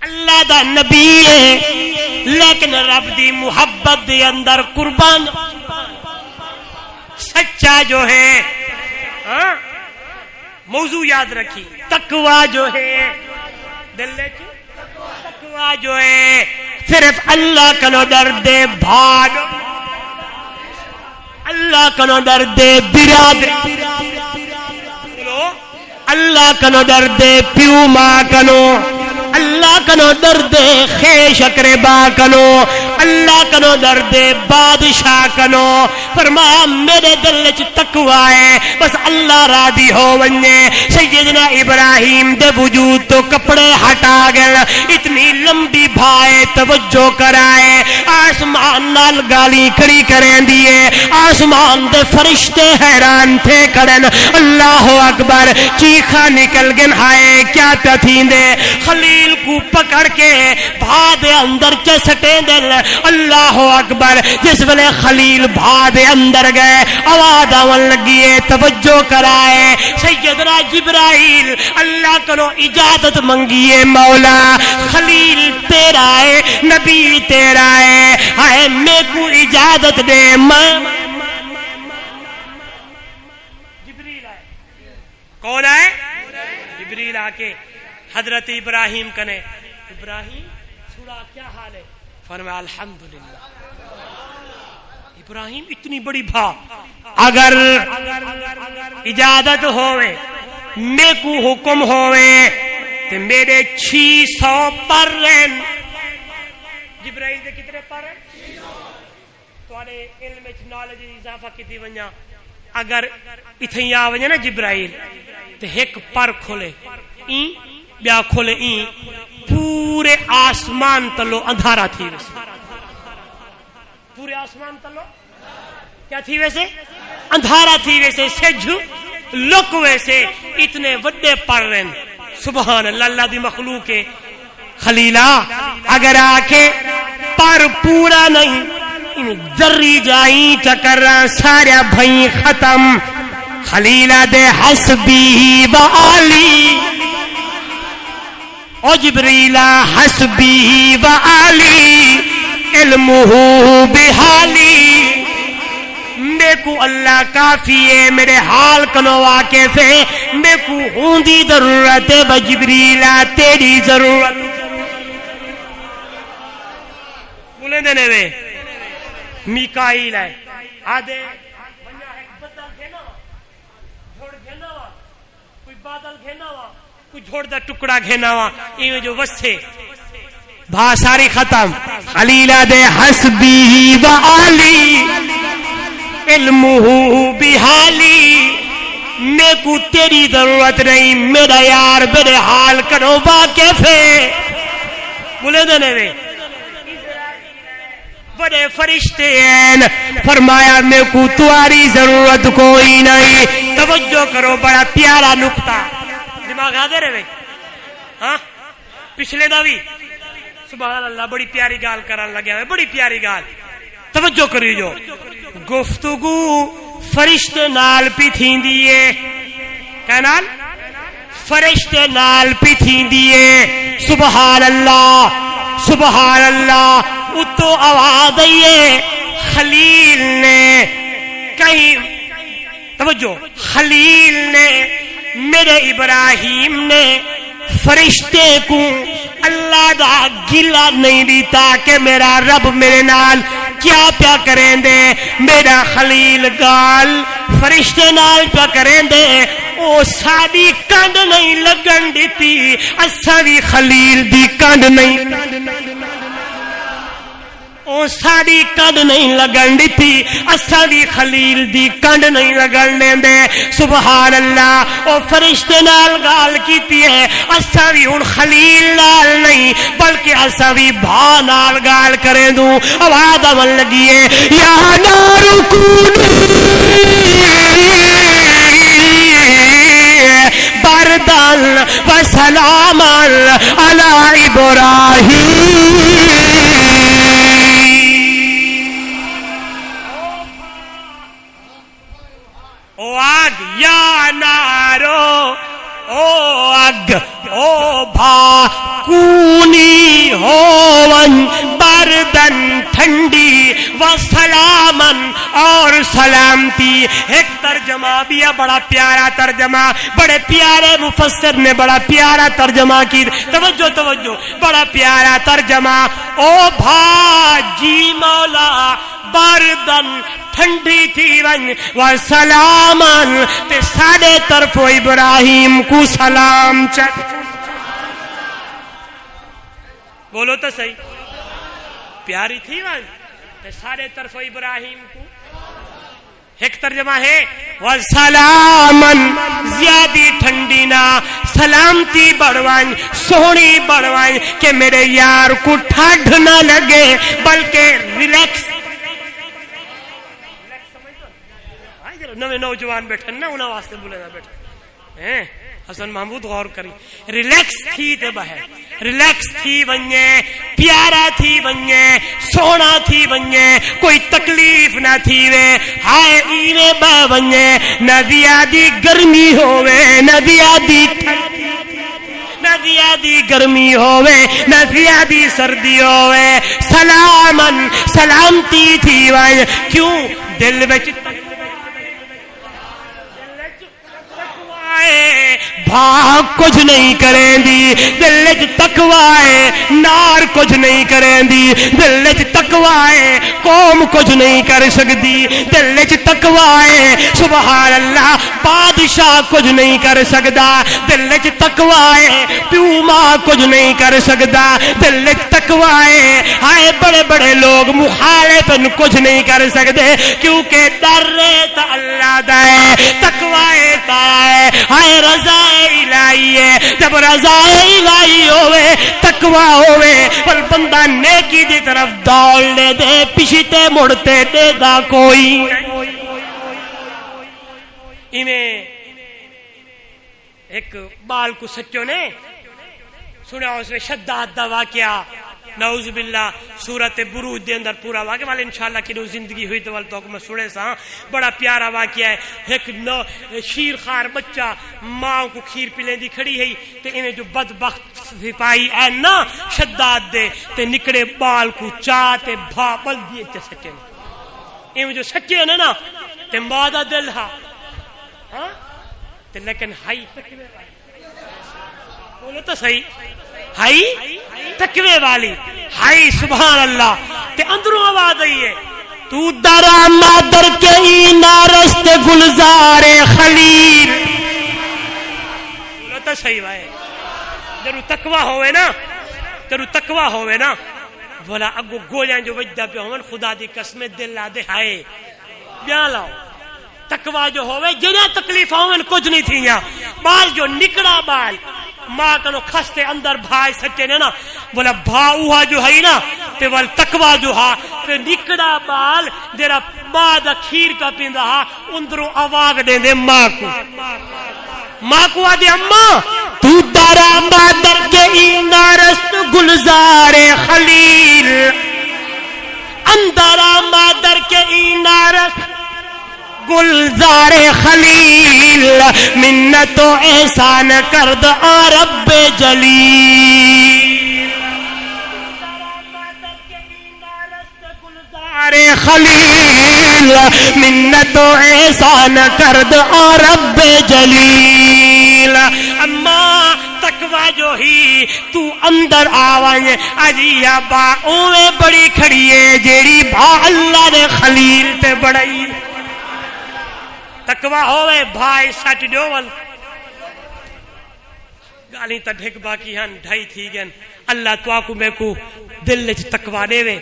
اللہ دا نبی ہے لیکن رب دی محبت دے اندر قربان سچا جو ہے موضوع یاد رکھی تقوی جو ہے دل لے تقوی جو ہے صرف اللہ کنو ڈر دے بھاگ اللہ کنو ڈر دے برادر اللہ کنو ڈر دے پیو ماں کنو اللہ کنو ڈر دے خیش اقربا کنو اللہ کنو درد بادشاہ کنو فرما میرے دل وچ تقوی ہے بس اللہ راضی ہو ونجے سیدنا ابراہیم دے وجود تو کپڑے ہٹا گئے اتنی لمبی بھائے توجہ کرائے آسمان نال گالی کھڑی کریں دیے آسمان دے فرشتے حیران تھے کرن اللہ اکبر چیخا نکل گن ہائے کیا تھیں دے خلیل کو پکڑ کے بھا دے اندر چسٹے دل اللہ اکبر جس ویلے خلیل بھا دے اندر گئے آواز آون لگی توجہ کرائے سیدنا جبرائیل اللہ کنو اجازت منگیے مولا خلیل تیرا ہے نبی تیرا ہے میں کو اجازت دے جبریل آئے کون آئے جبریل آ کے حضرت ابراہیم کنے ابراہیم چھڑا کیا حال ہے فرمایا الحمدللہ ابراہیم اتنی بڑی بھا اگر اجازت ہوئے میں کو حکم ہوئے تو میرے 600 پر رہن جبرائیل دے کتنے پر ہیں تواڈے علم وچ نالج اضافہ کیتی ونجا اگر اتھیں آ ونجے نا جبرائیل تے ایک پر کھولے این بیا کھولے این پورے آسمان تلو اندھارا تھی ویسے پورے آسمان تلو کیا تھی ویسے اندھارا تھی ویسے سجھ لک ویسے اتنے وڈے پر رہن سبحان اللہ اللہ دی مخلوق ہے خلیلہ اگر آکے پر پورا نہیں ذری جائیں چکر سارا بھئی ختم خلیلہ دے حسبی و آلی او جبریلہ حسبی و آلی علمہ بحالی میں کو اللہ کافی ہے میرے حال کنو واقف ہے میں کو ہوندی ضرورت ہے جبریلہ تیری ضرورت بولیں دینے وے میکائیل ہے آدھے بدل گھینا جھوڑ گھینا کوئی بادل گھینا کوئی جھوڑ دا ٹکڑا گھینا ایویں جو وسے بھا ساری ختم خلیلہ دے حسبی و آلی علمہ بحالی میں کو تیری ضرورت نہیں میرا یار میرے حال کرو واقف ہے بولے دینے وے بڑے فرشتے ہیں فرمایا میں کو تمہاری ضرورت کوئی نہیں توجہ کرو بڑا پیارا نقطہ دماغ آدھے رہے ہاں پچھلے دا بھی سبحان اللہ بڑی پیاری گال کران لگیا ہے بڑی پیاری گال توجہ کری جو گفتگو فرشتے نال پی تھین دیئے کیا نال فرشتے نال پی تھین دیئے سبحان اللہ اتو آواز آئیے خلیل نے کہیں توجہ خلیل نے میرے ابراہیم نے فرشتے کو اللہ دا گلا نہیں دیتا کہ میرا رب میرے نال کیا پیا کریں دے میرا خلیل گال فرشتے نال پیا کریں دے او ساری کنڈ نہیں لگن دیتی اسا بھی خلیل دی کنڈ نہیں او ساری کنڈ نہیں لگن دیتی اسا بھی خلیل دی کنڈ نہیں لگن دے سبحان اللہ او فرشتے نال گال کیتی ہے اسا بھی ان خلیل نال نہیں بلکہ اسا بھی بھا نال گال کریں دوں آواز آون لگی ہے یا نار کونی بردن و سلاما علی ابراہیم او آگ یا نارو او آگ او بھا کونی ہون بردن ٹھنڈی و سلامن اور سلامتی ایک ترجمہ بھی ہے بڑا پیارا ترجمہ بڑے پیارے مفسر نے بڑا پیارا ترجمہ کی توجہ بڑا پیارا ترجمہ او بھا جی مولا بردن ٹھنڈی تھی ون و سلامن تے ساڑے طرف ابراہیم کو سلام چک بولو تو صحیح پیاری تھی وان تے سارے طرف ابراہیم کو ایک ترجمہ ہے وسلامن زیادی ٹھنڈی نہ سلامتی بڑھوائیں سونی بڑھوائیں کہ میرے یار کو ٹھنڈ نہ لگے بلکہ ریلیکس نوے نوجوان بیٹھے نا انہاں واسطے بولے نہ بیٹھے حسن محمود غور کری ریلیکس تھی تے بہے ریلیکس تھی بنجے پیارا تھی بنجے سونا تھی بنجے کوئی تکلیف نہ تھی وے ہائے ایویں بہ بنجے نہ زیادی گرمی ہووے نہ زیادی نہ زیادی گرمی ہووے نہ زیادی سردی ہووے سلامن سلامتی تھی وائے کیوں دل وچ بھاگ کچھ نہیں کریں دی دل وچ تقوی ہے نار کچھ نہیں کریں دی دل وچ تقوی ہے قوم کچھ نہیں کر سکتی دل وچ تقوی ہے سبحان اللہ بادشاہ کچھ نہیں کر سکدا دل وچ تقوی ہے پیو ماں کچھ نہیں کر سکدا دل وچ تقوی ہے ہائے بڑے بڑے لوگ مخالفن کچھ نہیں کر سکتے کیونکہ ڈر تا اللہ دا ہے تقوی تا ہے ہائے رضا الہی ہے جب رضا الہی ہوئے تقوی ہوئے پر بندہ نیکی دی طرف دوڑ لے دے پیچھے مڑتے دے دا کوئی ایویں ایک بال کو سچوں نے سنا اس میں شداد دا واقعہ نعوذ باللہ سورت بروج دے اندر پورا واقعہ والے انشاءاللہ کی نو زندگی ہوئی تو والتوک میں سنے سا بڑا پیارا واقعہ ہے ایک شیر خار بچہ ماں کو کھیر پلیں دی کھڑی ہے تے انہیں جو بدبخت سپاہی ہے نا شداد دے تے نکڑے بال کو چاہتے بھا بل دیئے تے سچے نے انہیں جو سچے ہیں نا تے مادہ دل ہا تے لیکن ہائی تکوے بولو تو صحیح ہائی تقوی والی ہائی سبحان اللہ تے اندروں آواز آئی ہے تو درا مادر کے نارست گلزار خلیل بولو تو صحیح بھائی جرو تقوی ہوئے نا بولا اگو گولیاں جو وجدہ پہ ہون خدا دی قسم دل لا دے ہائے بیان لاؤ تقوی جو ہوئے جنہیں تکلیف ہوئے کچھ نہیں تھیاں بال جو نکڑا بال ماں کنو کھستے اندر بھائی سچے نے نا بولا بھاؤہا جو ہے نا تے وال تقوی جو ہا تے نکڑا بال جیرا ماں دا کھیر کا پیندہ ہا اندروں آواز دیں دے ماں کو آدھے اماں تو دارا مادر کے اینارست گلزار خلیل اندرا مادر کے اینارست گلزار خلیل منت و احسان کرد رب جلیل گلزار خلیل منت و احسان کرد رب جلیل اما تقوی جو ہی تو اندر آوائیں اجیا با اوے بڑی کھڑیے جیڑی بھا اللہ نے خلیل تے بڑائی تقوی ہوئے بھائی سٹ ڈیول گالی تا ڈھک باقی ہن ڈھائی تھی گن اللہ تو آکو میں کو دل لچ تقوی دے وے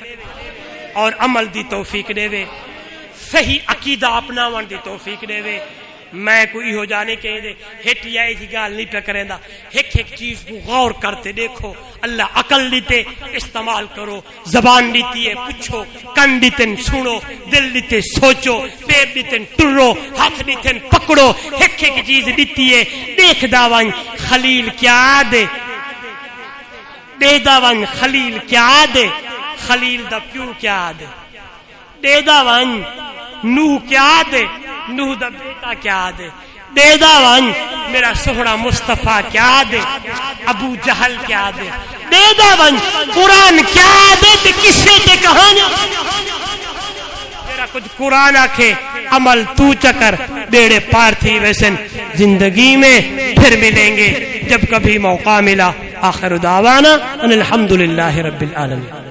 اور عمل دی توفیق دے وے صحیح عقیدہ اپناون دی توفیق دے وے میں کوئی ہو جانے کے دے ہیٹی آئی تھی گال نہیں پہ کریں دا ایک چیز کو غور کرتے دیکھو اللہ عقل دیتے استعمال کرو زبان دیتی ہے پوچھو کن دیتن سنو دل دیتے سوچو پیر دیتن ٹرو ہاتھ دیتن پکڑو ایک چیز دیتی ہے دیکھ داوان خلیل کیا دے دے داوان خلیل کیا دے خلیل دا پیو کیا دے داوان نوح کیا دے نوح دا بیٹا کیا دے دے داوان میرا سہرا مصطفیٰ کیا دے ابو جہل کیا دے دے داوان قرآن کیا دے تے کسے تے کہانا میرا کچھ قرآن آکھے عمل تو چکر بیڑے پار تھی ویسن زندگی میں پھر ملیں گے جب کبھی موقع ملا آخر دعوانا ان الحمدللہ رب العالمین